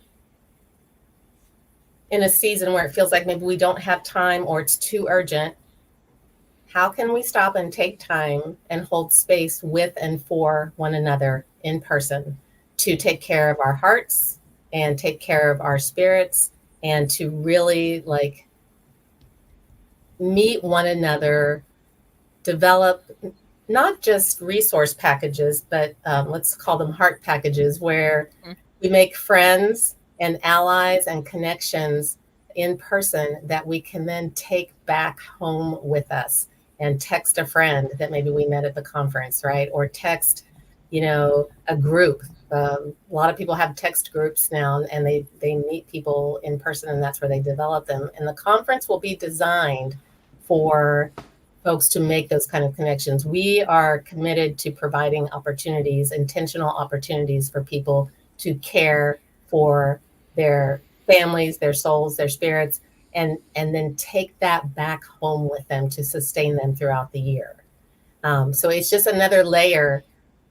in a season where it feels like maybe we don't have time or it's too urgent? How can we stop and take time and hold space with and for one another in person to take care of our hearts and take care of our spirits, and to really like meet one another, develop not just resource packages, but let's call them heart packages, where we make friends and allies and connections in person that we can then take back home with us, and text a friend that maybe we met at the conference, right? Or text, a group. A lot of people have text groups now, and they meet people in person, and that's where they develop them. And the conference will be designed for folks to make those kind of connections. We are committed to providing opportunities, intentional opportunities for people to care for their families, their souls, their spirits, and then take that back home with them to sustain them throughout the year. So it's just another layer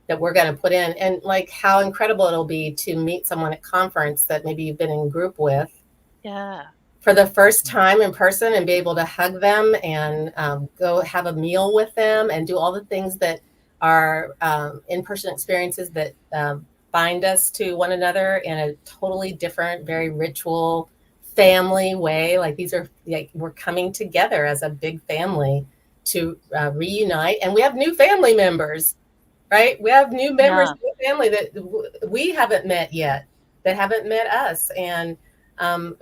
that we're going to put in. And like how incredible it'll be to meet someone at conference that maybe you've been in group with. Yeah. For the first time in person, and be able to hug them and go have a meal with them and do all the things that are in-person experiences that bind us to one another in a totally different, very ritual family way. Like we're coming together as a big family to reunite, and we have new family members, right? We have new members of the family that we haven't met yet, that haven't met us, and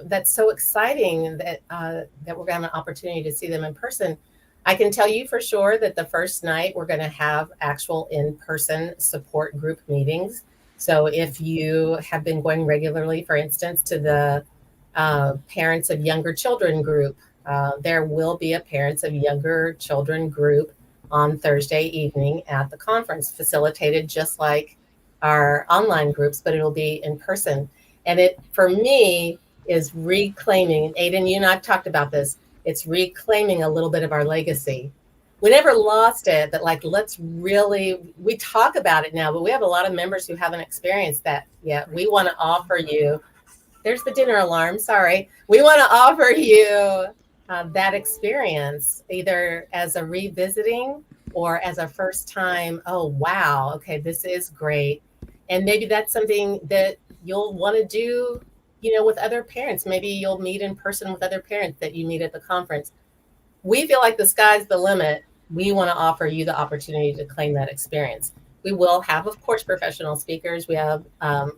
that's so exciting that we're going to have an opportunity to see them in person. I can tell you for sure that the first night we're going to have actual in-person support group meetings. So if you have been going regularly, for instance, to the Parents of Younger Children group, there will be a Parents of Younger Children group on Thursday evening at the conference, facilitated just like our online groups, but it'll be in person. And it, for me, is reclaiming, Aiden, you and I've talked about this, it's reclaiming a little bit of our legacy. We never lost it, but like, we talk about it now, but we have a lot of members who haven't experienced that yet. We want to offer you, there's the dinner alarm, sorry. We want to offer you that experience, either as a revisiting or as a first time, oh, wow, okay, this is great. And maybe that's something that you'll want to do, with other parents. Maybe you'll meet in person with other parents that you meet at the conference. We feel like the sky's the limit. We want to offer you the opportunity to claim that experience. We will have, of course, professional speakers. We have,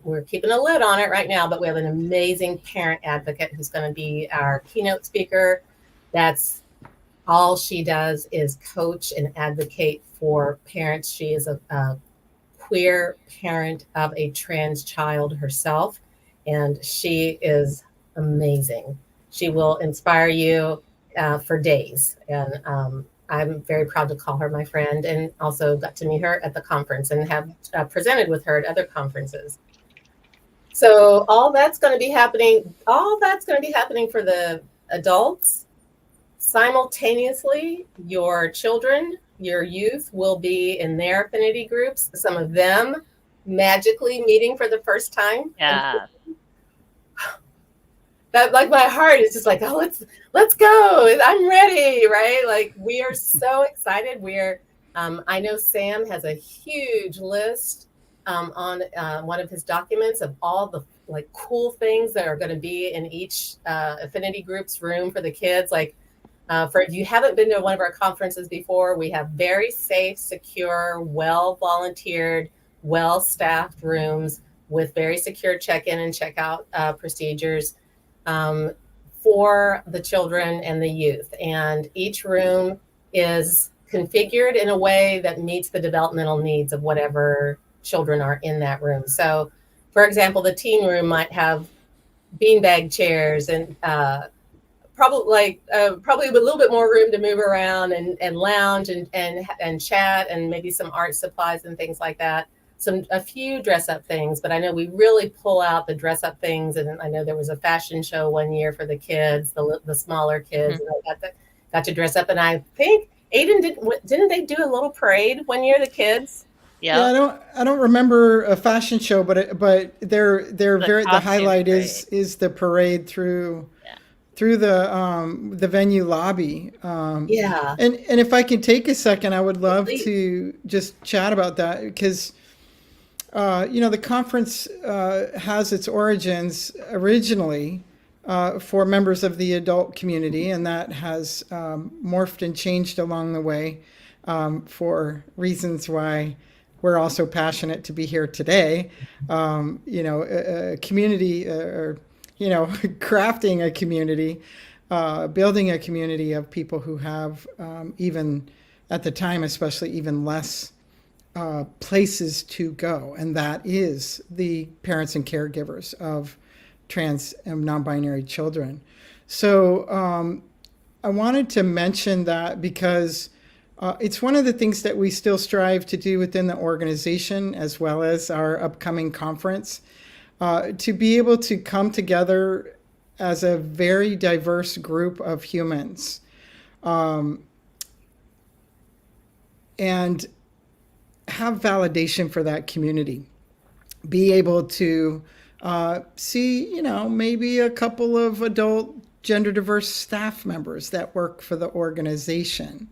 we're keeping a lid on it right now, but we have an amazing parent advocate who's going to be our keynote speaker. That's all she does is coach and advocate for parents. She is a queer parent of a trans child herself, and she is amazing. She will inspire you for days, and I'm very proud to call her my friend, and also got to meet her at the conference and have presented with her at other conferences. So all that's going to be happening. All that's going to be happening for the adults. Simultaneously, your children, your youth will be in their affinity groups, some of them magically meeting for the first time. Yeah. That, like, my heart is just like, oh, let's go. I'm ready, right? Like, we are so excited. I know Sam has a huge list on one of his documents of all the like cool things that are going to be in each affinity group's room for the kids. Like, For if you haven't been to one of our conferences before, we have very safe, secure, well volunteered, well staffed rooms with very secure check-in and check-out procedures um, for the children and the youth. And each room is configured in a way that meets the developmental needs of whatever children are in that room. So, for example, the teen room might have beanbag chairs and probably a little bit more room to move around and lounge and chat, and maybe some art supplies and things like that. A few dress up things, but I know we really pull out the dress up things. And I know there was a fashion show one year for the kids, the smaller kids, and I got to dress up. And I think Aiden didn't they do a little parade one year, the kids? Yeah. Yeah, I don't remember a fashion show, but they're very, the highlight parade. is the parade through the venue lobby. Yeah. And if I can take a second, I would love Please. to just chat about that, because the conference has its origins originally for members of the adult community, and that has morphed and changed along the way for reasons why we're also passionate to be here today. A community, crafting a community, building a community of people who have even at the time, especially, even less places to go. And that is the parents and caregivers of trans and non-binary children. So I wanted to mention that because it's one of the things that we still strive to do within the organization, as well as our upcoming conference, to be able to come together as a very diverse group of humans, and have validation for that community. Be able to see, maybe a couple of adult gender diverse staff members that work for the organization,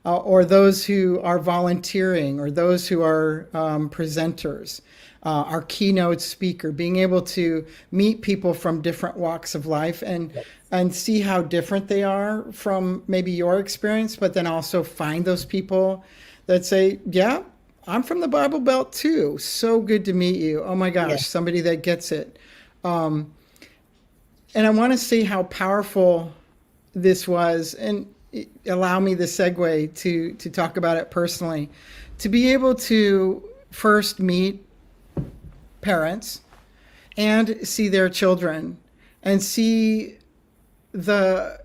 or those who are volunteering, or those who are presenters, our keynote speaker, being able to meet people from different walks of life and see how different they are from maybe your experience, but then also find those people that say, yeah, I'm from the Bible Belt too. So good to meet you. Oh my gosh, Yes. somebody that gets it. And I want to see how powerful this was, and allow me the segue to talk about it personally. To be able to first meet parents and see their children and see the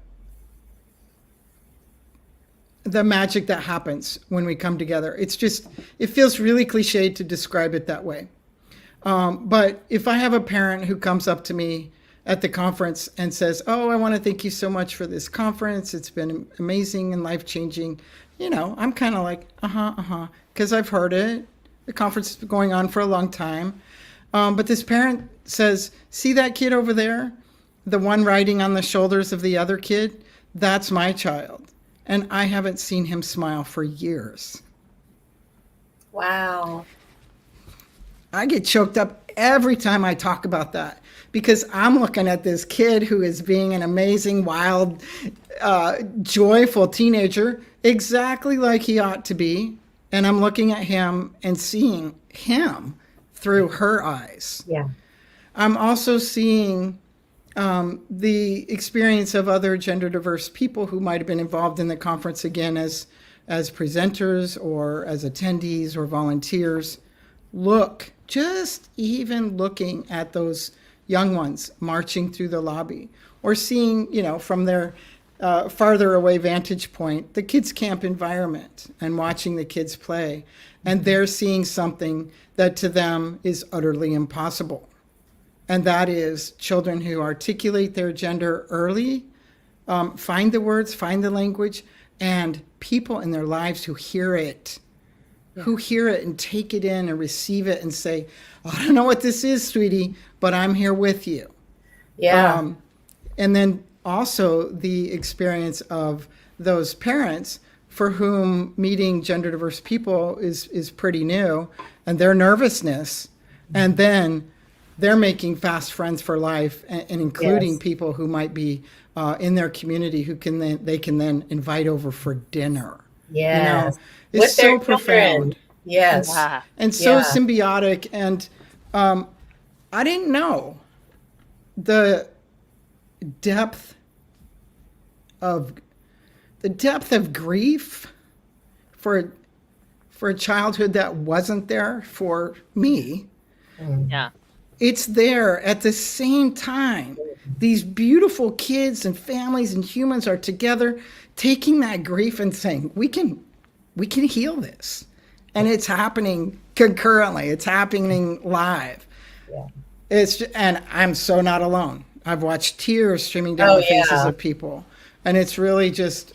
magic that happens when we come together. It feels really cliched to describe it that way. But if I have a parent who comes up to me at the conference and says, oh, I want to thank you so much for this conference. It's been amazing and life-changing. I'm kind of like, because I've heard it. The conference has been going on for a long time. But this parent says, see that kid over there? The one riding on the shoulders of the other kid? That's my child. And I haven't seen him smile for years. Wow. I get choked up every time I talk about that, because I'm looking at this kid who is being an amazing, wild, joyful teenager, exactly like he ought to be. And I'm looking at him and seeing him through her eyes. Yeah. I'm also seeing the experience of other gender diverse people who might have been involved in the conference, again, as presenters or as attendees or volunteers. Just even looking at those young ones marching through the lobby, or seeing, from their farther away vantage point, the kids' camp environment, and watching the kids play. And they're seeing something that to them is utterly impossible. And that is children who articulate their gender early, find the words, find the language, and people in their lives who hear it. Who hear it and take it in and receive it and say, oh, I don't know what this is, sweetie, but I'm here with you. Yeah. And then also the experience of those parents for whom meeting gender diverse people is pretty new, and their nervousness, and then they're making fast friends for life, and including Yes. people who might be in their community who they can then invite over for dinner. You know, Yes. it's With their so children. profound and Yes. Yeah. and so Yeah. symbiotic. And I didn't know the depth of grief for a childhood that wasn't there for me. Mm. Yeah. It's there at the same time. These beautiful kids and families and humans are together, taking that grief and saying, we can heal this. And it's happening concurrently. It's happening live. Yeah. And I'm so not alone. I've watched tears streaming down Oh, the faces yeah. of people. And it's really just,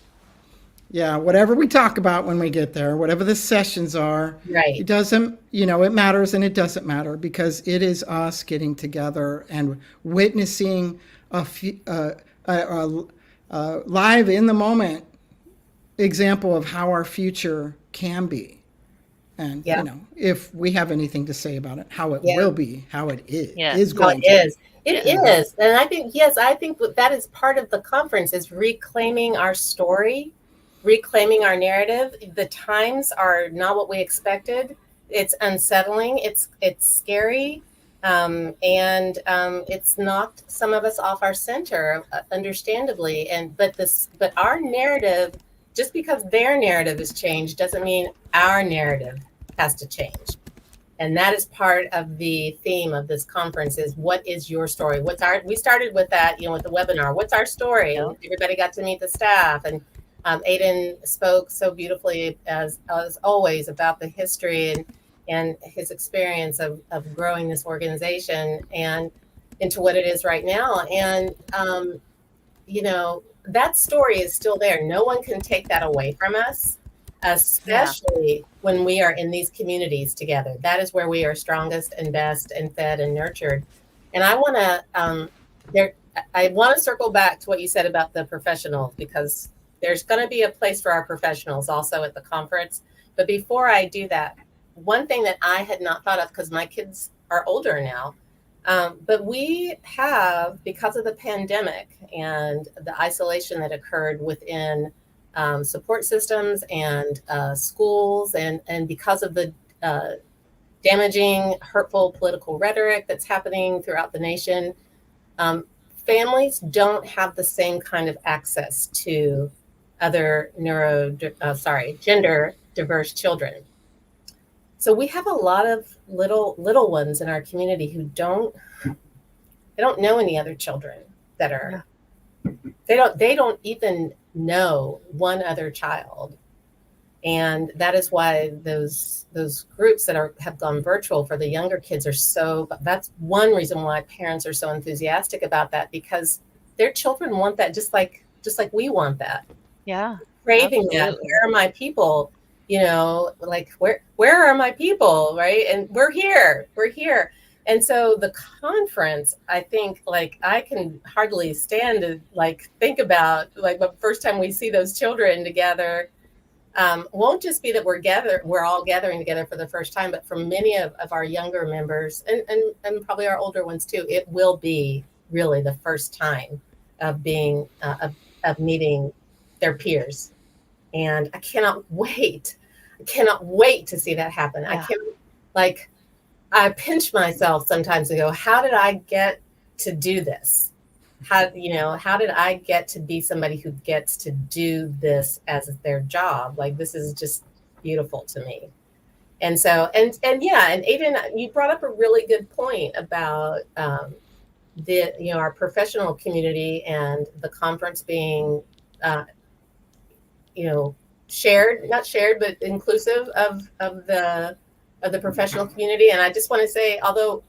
yeah, whatever we talk about when we get there, whatever the sessions are, Right. it doesn't, it matters and it doesn't matter, because it is us getting together and witnessing a live in the moment example of how our future can be. And, Yeah. if we have anything to say about it, how it Yeah. will be, how it Yeah. is No, going it to is. It Yeah. is. And I think, yes, I think that is part of the conference, is reclaiming our story, reclaiming our narrative. The times are not what we expected. It's unsettling. It's scary. And it's knocked some of us off our center, understandably. But our narrative, just because their narrative has changed, doesn't mean our narrative has to change. And that is part of the theme of this conference, is what is your story? We started with that, with the webinar, what's our story? Yeah. And everybody got to meet the staff. And Aiden spoke so beautifully, as always, about the history and his experience of growing this organization and into what it is right now. And, that story is still there. No one can take that away from us, especially when we are in these communities together. That is where we are strongest and best and fed and nurtured. And I want to circle back to what you said about the professionals, because there's going to be a place for our professionals also at the conference. But before I do that, one thing that I had not thought of, because my kids are older now, but we have, because of the pandemic and the isolation that occurred within support systems and schools, and because of the damaging, hurtful political rhetoric that's happening throughout the nation, families don't have the same kind of access to other gender diverse children. So we have a lot of little ones in our community who don't know any other children that are, they don't even know one other child. And that is why those groups that have gone virtual for the younger kids that's one reason why parents are so enthusiastic about that, because their children want that just like we want that. Yeah. Craving Absolutely. that. Where are my people? Like where are my people? Right. And we're here. And so the conference, I think, like, I can hardly stand to think about the first time we see those children together. Won't just be that we're all gathering together for the first time, but for many of our younger members and probably our older ones too, it will be really the first time of being of meeting their peers. And I cannot wait. To see that happen. Yeah. I pinch myself sometimes and go, how did I get to do this? How did I get to be somebody who gets to do this as their job? This is just beautiful to me. And so, and Aiden, you brought up a really good point about our professional community and the conference being, not shared, but inclusive of the professional community. And I just want to say, although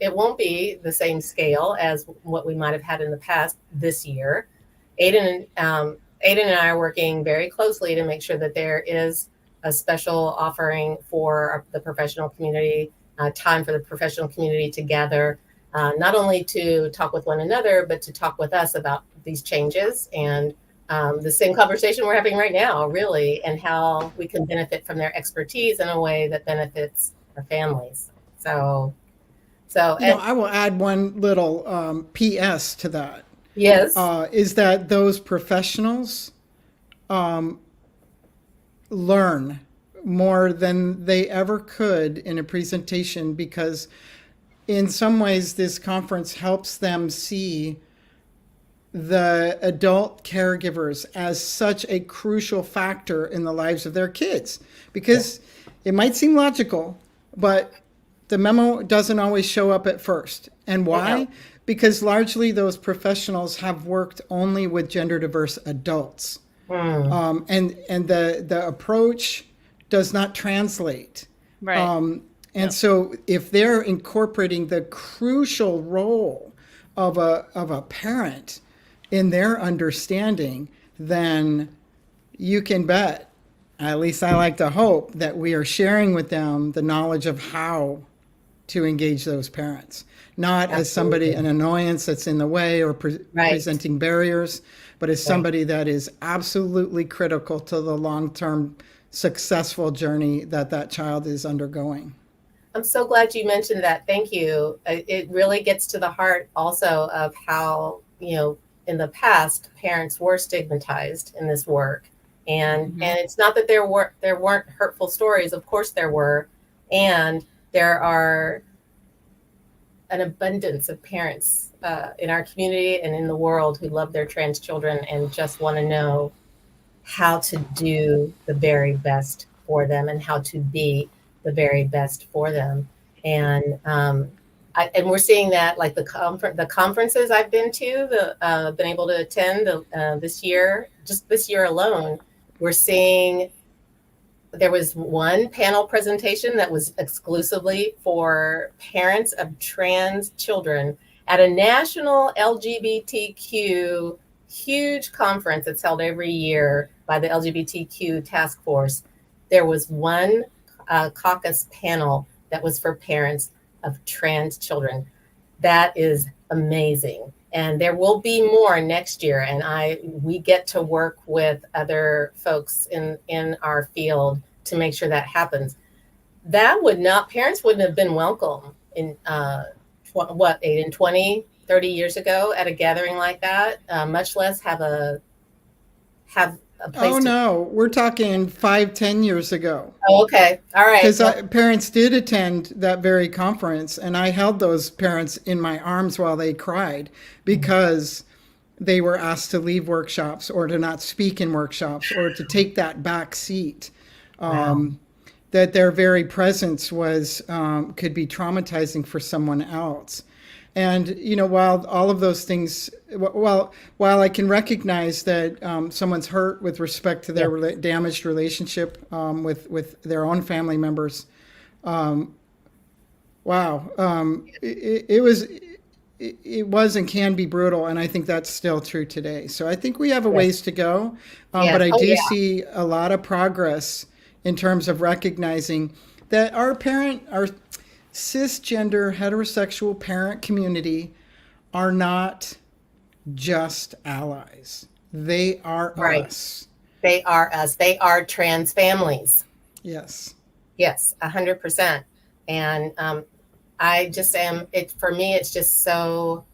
it won't be the same scale as what we might have had in the past this year, Aiden and I are working very closely to make sure that there is a special offering for the professional community, time for the professional community to gather, not only to talk with one another, but to talk with us about these changes and the same conversation we're having right now, really, and how we can benefit from their expertise in a way that benefits our families. So So, You know, I will add one little PS to that. yes. Is that those professionals learn more than they ever could in a presentation, because in some ways this conference helps them see the adult caregivers as such a crucial factor in the lives of their kids, because it might seem logical, but the memo doesn't always show up at first. And why? Because largely those professionals have worked only with gender diverse adults. And the approach does not translate. Right. And so if they're incorporating the crucial role of a parent in their understanding, then you can bet, at least I like to hope, that we are sharing with them the knowledge of how to engage those parents, not as somebody, an annoyance that's in the way or presenting barriers, but as somebody that is absolutely critical to the long-term successful journey that that child is undergoing. I'm so glad you mentioned that. Thank you. It really gets to the heart also of how, in the past, parents were stigmatized in this work. And it's not that there weren't hurtful stories. Of course there were. And there are an abundance of parents in our community and in the world who love their trans children and just want to know how to do the very best for them and how to be the very best for them. And and we're seeing that, like the conferences I've been to, been able to attend this year, just this year alone, we're seeing there was one panel presentation that was exclusively for parents of trans children at a national LGBTQ huge conference that's held every year by the LGBTQ task force. There was one caucus panel that was for parents of trans children. That is amazing. And there will be more next year. And we get to work with other folks in our field to make sure that happens. Parents wouldn't have been welcome in 20, 30 years ago at a gathering like that, much less have a place. Oh no, we're talking 5-10 years ago. Oh, okay. All right. Because parents did attend that very conference, and I held those parents in my arms while they cried because they were asked to leave workshops or to not speak in workshops or to take that back seat. That their very presence was could be traumatizing for someone else. And while all of those things, while I can recognize that someone's hurt with respect to their damaged relationship with their own family members, it was and can be brutal, and I think that's still true today. So I think we have a ways to go, but I do see a lot of progress in terms of recognizing that our cisgender heterosexual parent community are not just allies. They are us. They are us. They are trans families. Yes. Yes, 100%. And I just am. For me, it's just so.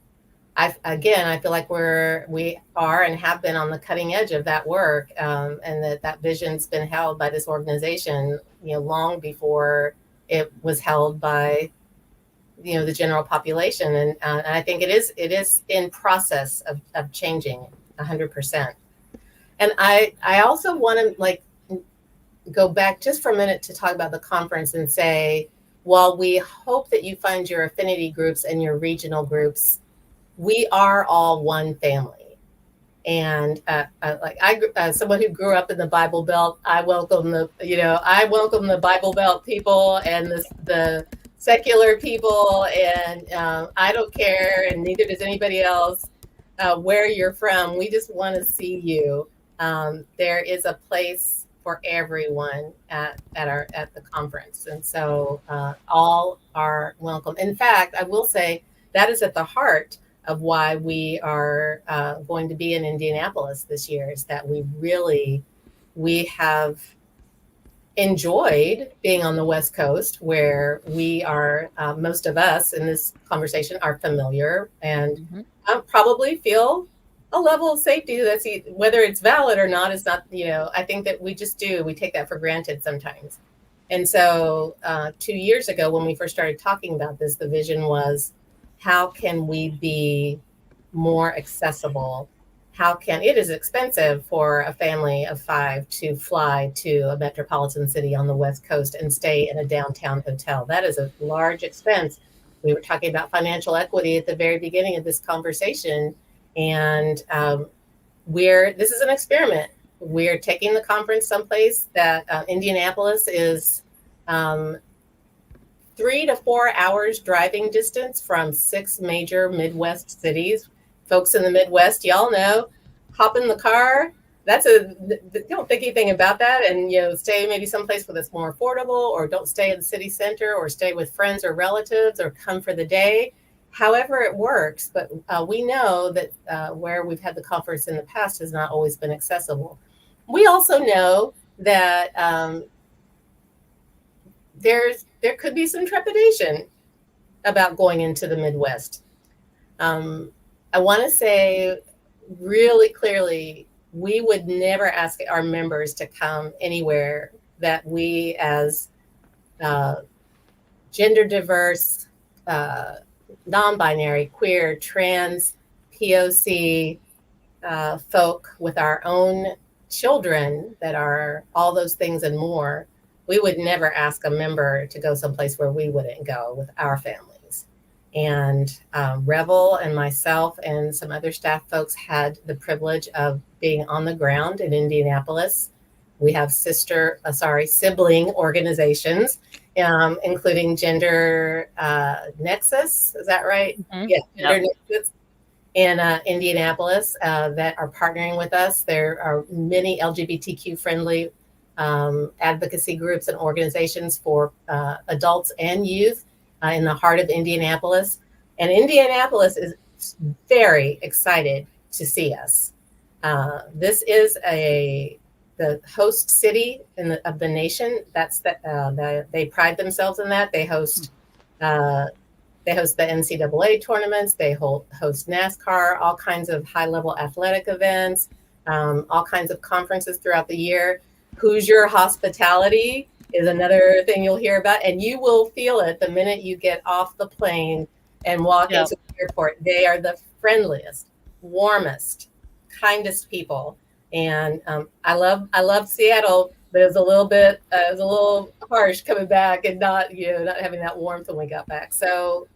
I feel like we are and have been on the cutting edge of that work, and that vision's been held by this organization, long before it was held by, the general population. And I think it is in process of changing 100%. And I also want to go back just for a minute to talk about the conference and say, while we hope that you find your affinity groups and your regional groups, we are all one family. And someone who grew up in the Bible Belt, I welcome the Bible Belt people and the secular people, and I don't care, and neither does anybody else where you're from. We just want to see you. There is a place for everyone at the conference, and so all are welcome. In fact, I will say that is at the heart of why we are going to be in Indianapolis this year, is that we have enjoyed being on the West Coast, where we are, most of us in this conversation are familiar and Mhm. probably feel a level of safety that's whether it's valid or not is not, I think that we just do. We take that for granted sometimes. And so 2 years ago, when we first started talking about this, the vision was how can we be more accessible? How can it is expensive for a family of five to fly to a metropolitan city on the West Coast and stay in a downtown hotel. That is a large expense. We were talking about financial equity at the very beginning of this conversation, and this is an experiment. We're taking the conference someplace that Indianapolis is um, 3 to 4 hours driving distance from 6 major Midwest cities. Folks in the Midwest, y'all know, hop in the car. Don't think anything about that, and stay maybe someplace where it's more affordable, or don't stay in the city center, or stay with friends or relatives, or come for the day. However, it works, but we know that where we've had the conference in the past has not always been accessible. We also know that there could be some trepidation about going into the Midwest. I want to say really clearly, we would never ask our members to come anywhere that we, as uh, gender diverse, non-binary, queer, trans, POC folk with our own children that are all those things and more. We would never ask a member to go someplace where we wouldn't go with our families. And Revel and myself and some other staff folks had the privilege of being on the ground in Indianapolis. We have sibling organizations, including Gender Nexus. Is that right? Mhm. Yeah, Gender Yep. Nexus in Indianapolis that are partnering with us. There are many LGBTQ friendly advocacy groups and organizations for adults and youth in the heart of Indianapolis. And Indianapolis is very excited to see us. This is the host city of the nation. They pride themselves in that. They host the NCAA tournaments. They host NASCAR, all kinds of high-level athletic events, all kinds of conferences throughout the year. Hoosier hospitality is another thing you'll hear about, and you will feel it the minute you get off the plane and walk Yep. into the airport. They are the friendliest, warmest, kindest people. And I love Seattle, but it was a little harsh coming back and not having that warmth when we got back. So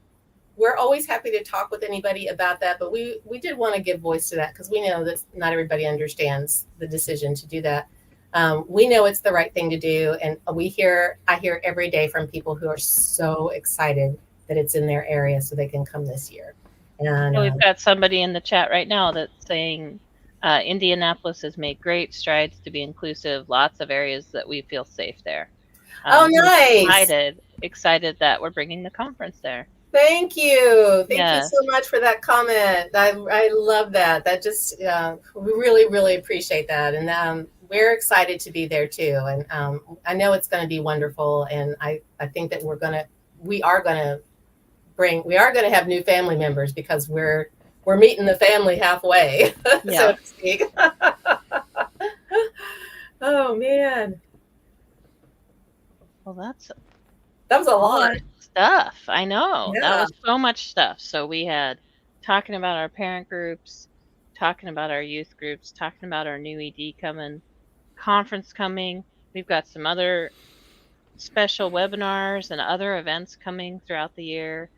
we're always happy to talk with anybody about that, but we did want to give voice to that because we know that not everybody understands the decision to do that. We know it's the right thing to do, and I hear every day from people who are so excited that it's in their area so they can come this year. And We've got somebody in the chat right now that's saying Indianapolis has made great strides to be inclusive. Lots of areas that we feel safe there. oh, nice. Excited that we're bringing the conference there. Thank you. Thank you Yes. so much for that comment. I love that. That just, we really, really appreciate that. And we're excited to be there too. And I know it's going to be wonderful. And I think that we are going to have new family members because we're meeting the family halfway, Yeah. so to speak. Oh, man. Well, That was a lot. Stuff. I know. Yeah. That was so much stuff. So we had talking about our parent groups, talking about our youth groups, talking about our new ED coming, conference coming. We've got some other special webinars and other events coming throughout the year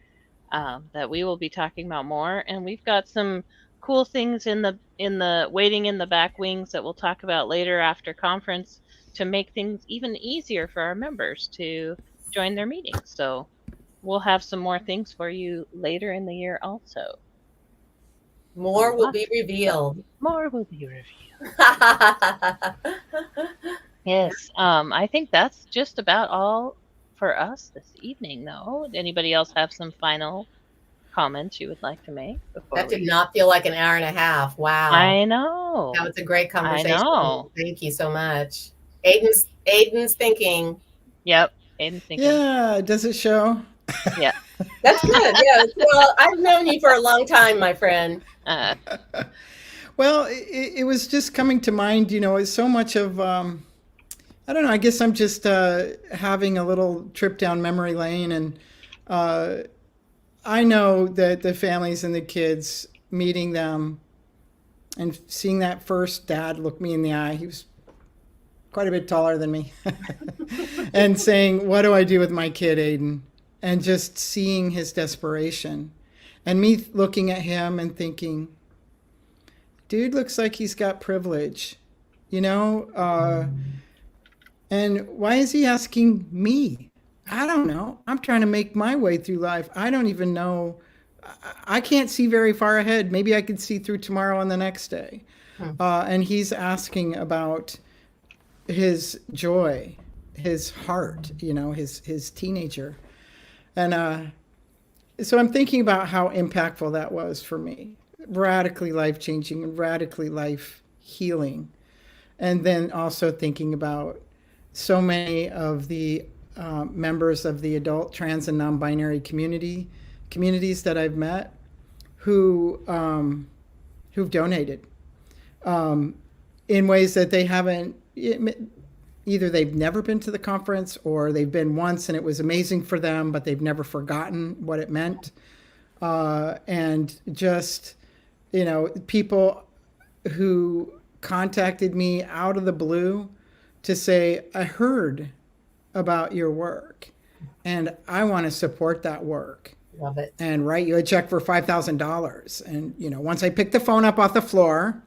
that we will be talking about more. And we've got some cool things in the waiting in the back wings that we'll talk about later after conference to make things even easier for our members to join their meetings. So we'll have some more things for you later in the year also. More will be revealed. More will be revealed. Yes. I think that's just about all for us this evening, though. Anybody else have some final comments you would like to make before That did not feel like an hour and a half. Wow. I know. That was a great conversation. I know. Thank you so much. Aiden's thinking. Yep. Aiden's thinking. Yeah, does it show? Yeah. That's good. Yeah. Well, I've known you for a long time, my friend. Well, it was just coming to mind, it's so much of, I don't know, I guess I'm just having a little trip down memory lane. And I know that the families and the kids, meeting them and seeing that first dad look me in the eye, he was quite a bit taller than me, and saying, what do I do with my kid, Aiden? And just seeing his desperation. And me looking at him and thinking, dude looks like he's got privilege, and why is he asking me? I don't know. I'm trying to make my way through life. I don't even know. I can't see very far ahead. Maybe I could see through tomorrow and the next day. And he's asking about his joy, his heart, his teenager. And so I'm thinking about how impactful that was for me. Radically life-changing and radically life-healing. And then also thinking about so many of the members of the adult, trans, and non-binary communities that I've met who've donated in ways that they haven't, either they've never been to the conference or they've been once and it was amazing for them, but they've never forgotten what it meant. And just, people who contacted me out of the blue to say, I heard about your work and I want to support that work. Love it. And write you a check for $5,000. And, once I picked the phone up off the floor,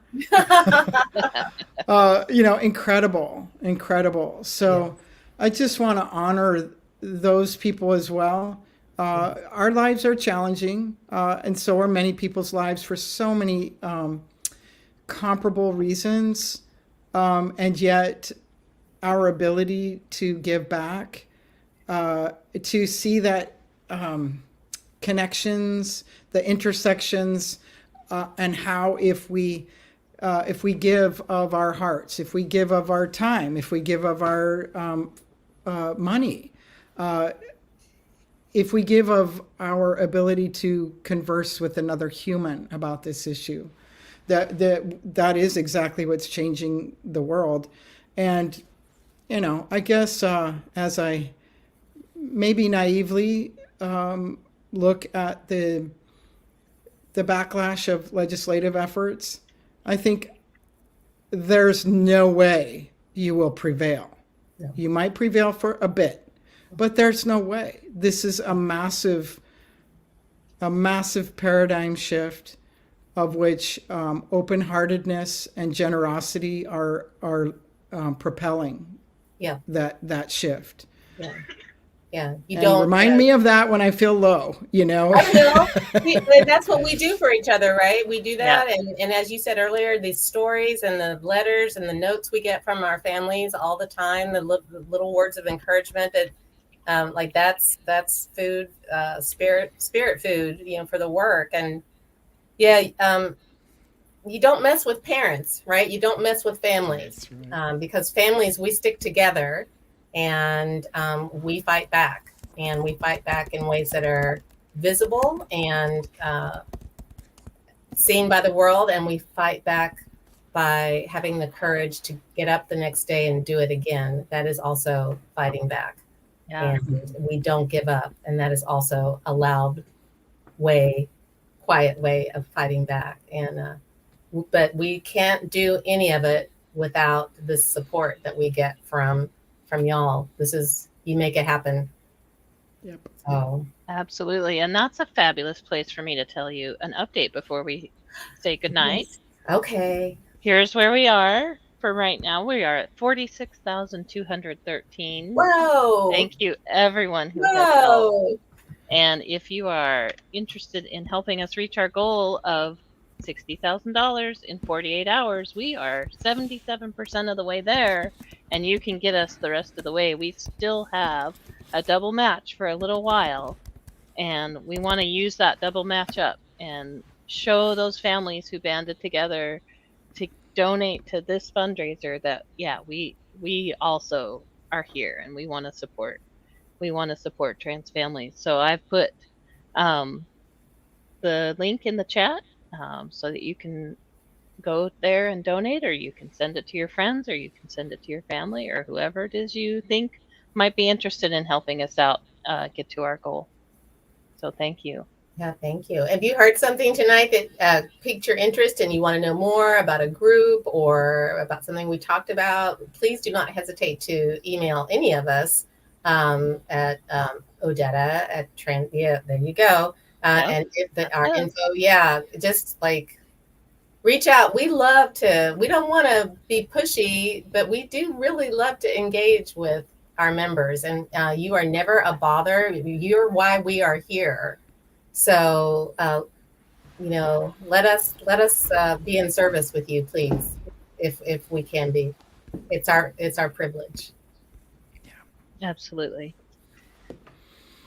incredible. So I just want to honor those people as well. Our lives are challenging, and so are many people's lives for so many comparable reasons. And yet our ability to give back, to see that connections, the intersections, and how if we give of our hearts, if we give of our time, if we give of our money, if we give of our ability to converse with another human about this issue, that is exactly what's changing the world. And I guess as I maybe naively look at the backlash of legislative efforts, I think there's no way you will prevail. No. You might prevail for a bit, but there's no way. This is a massive paradigm shift of which open-heartedness and generosity are propelling that shift. Yeah. Yeah, remind me of that when I feel low, I know. That's what we do for each other, right? We do that. Yeah. And as you said earlier, these stories and the letters and the notes we get from our families all the time, the little words of encouragement that like that's food, spirit food, for the work. And you don't mess with parents, right? You don't mess with families. Right. Because families, we stick together. And we fight back, and we fight back in ways that are visible and seen by the world. And we fight back by having the courage to get up the next day and do it again. That is also fighting back. Yeah. And we don't give up. And that is also a loud way, quiet way of fighting back. And but we can't do any of it without the support that we get from y'all. You make it happen. Yep. So absolutely. And that's a fabulous place for me to tell you an update before we say goodnight. Yes. Okay. Here's where we are for right now. We are at 46,213. Whoa. Thank you everyone who has helped. And if you are interested in helping us reach our goal of $60,000 in 48 hours, we are 77% of the way there, and you can get us the rest of the way. We still have a double match for a little while, and we want to use that double match up and show those families who banded together to donate to this fundraiser that we also are here and we want to support trans families. So I've put um, the link in the chat so that you can go there and donate, or you can send it to your friends, or you can send it to your family, or whoever it is you think might be interested in helping us out get to our goal. So thank you. Yeah, thank you. Have you heard something tonight that piqued your interest and you want to know more about a group or about something we talked about? Please do not hesitate to email any of us at Odetta at Trans. Yeah, there you go. Yep, And that's our us. info, yeah, just like reach out. We love to, we don't want to be pushy, but we do really love to engage with our members. And you are never a bother. You're why we are here. So, let us be in service with you, please, if we can be. It's our privilege. Absolutely.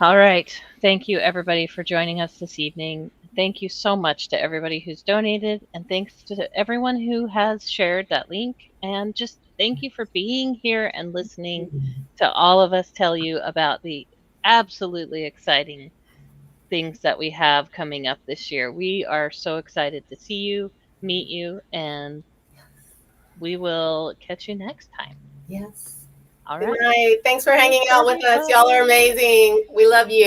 All right. Thank you, everybody, for joining us this evening. Thank you so much to everybody who's donated, and thanks to everyone who has shared that link. And just thank you for being here and listening to all of us tell you about the absolutely exciting things that we have coming up this year. We are so excited to see you, meet you, and we will catch you next time. Yes. All Good right. night. Thanks for hanging Thanks, out with us. Y'all are everybody. amazing. We love you.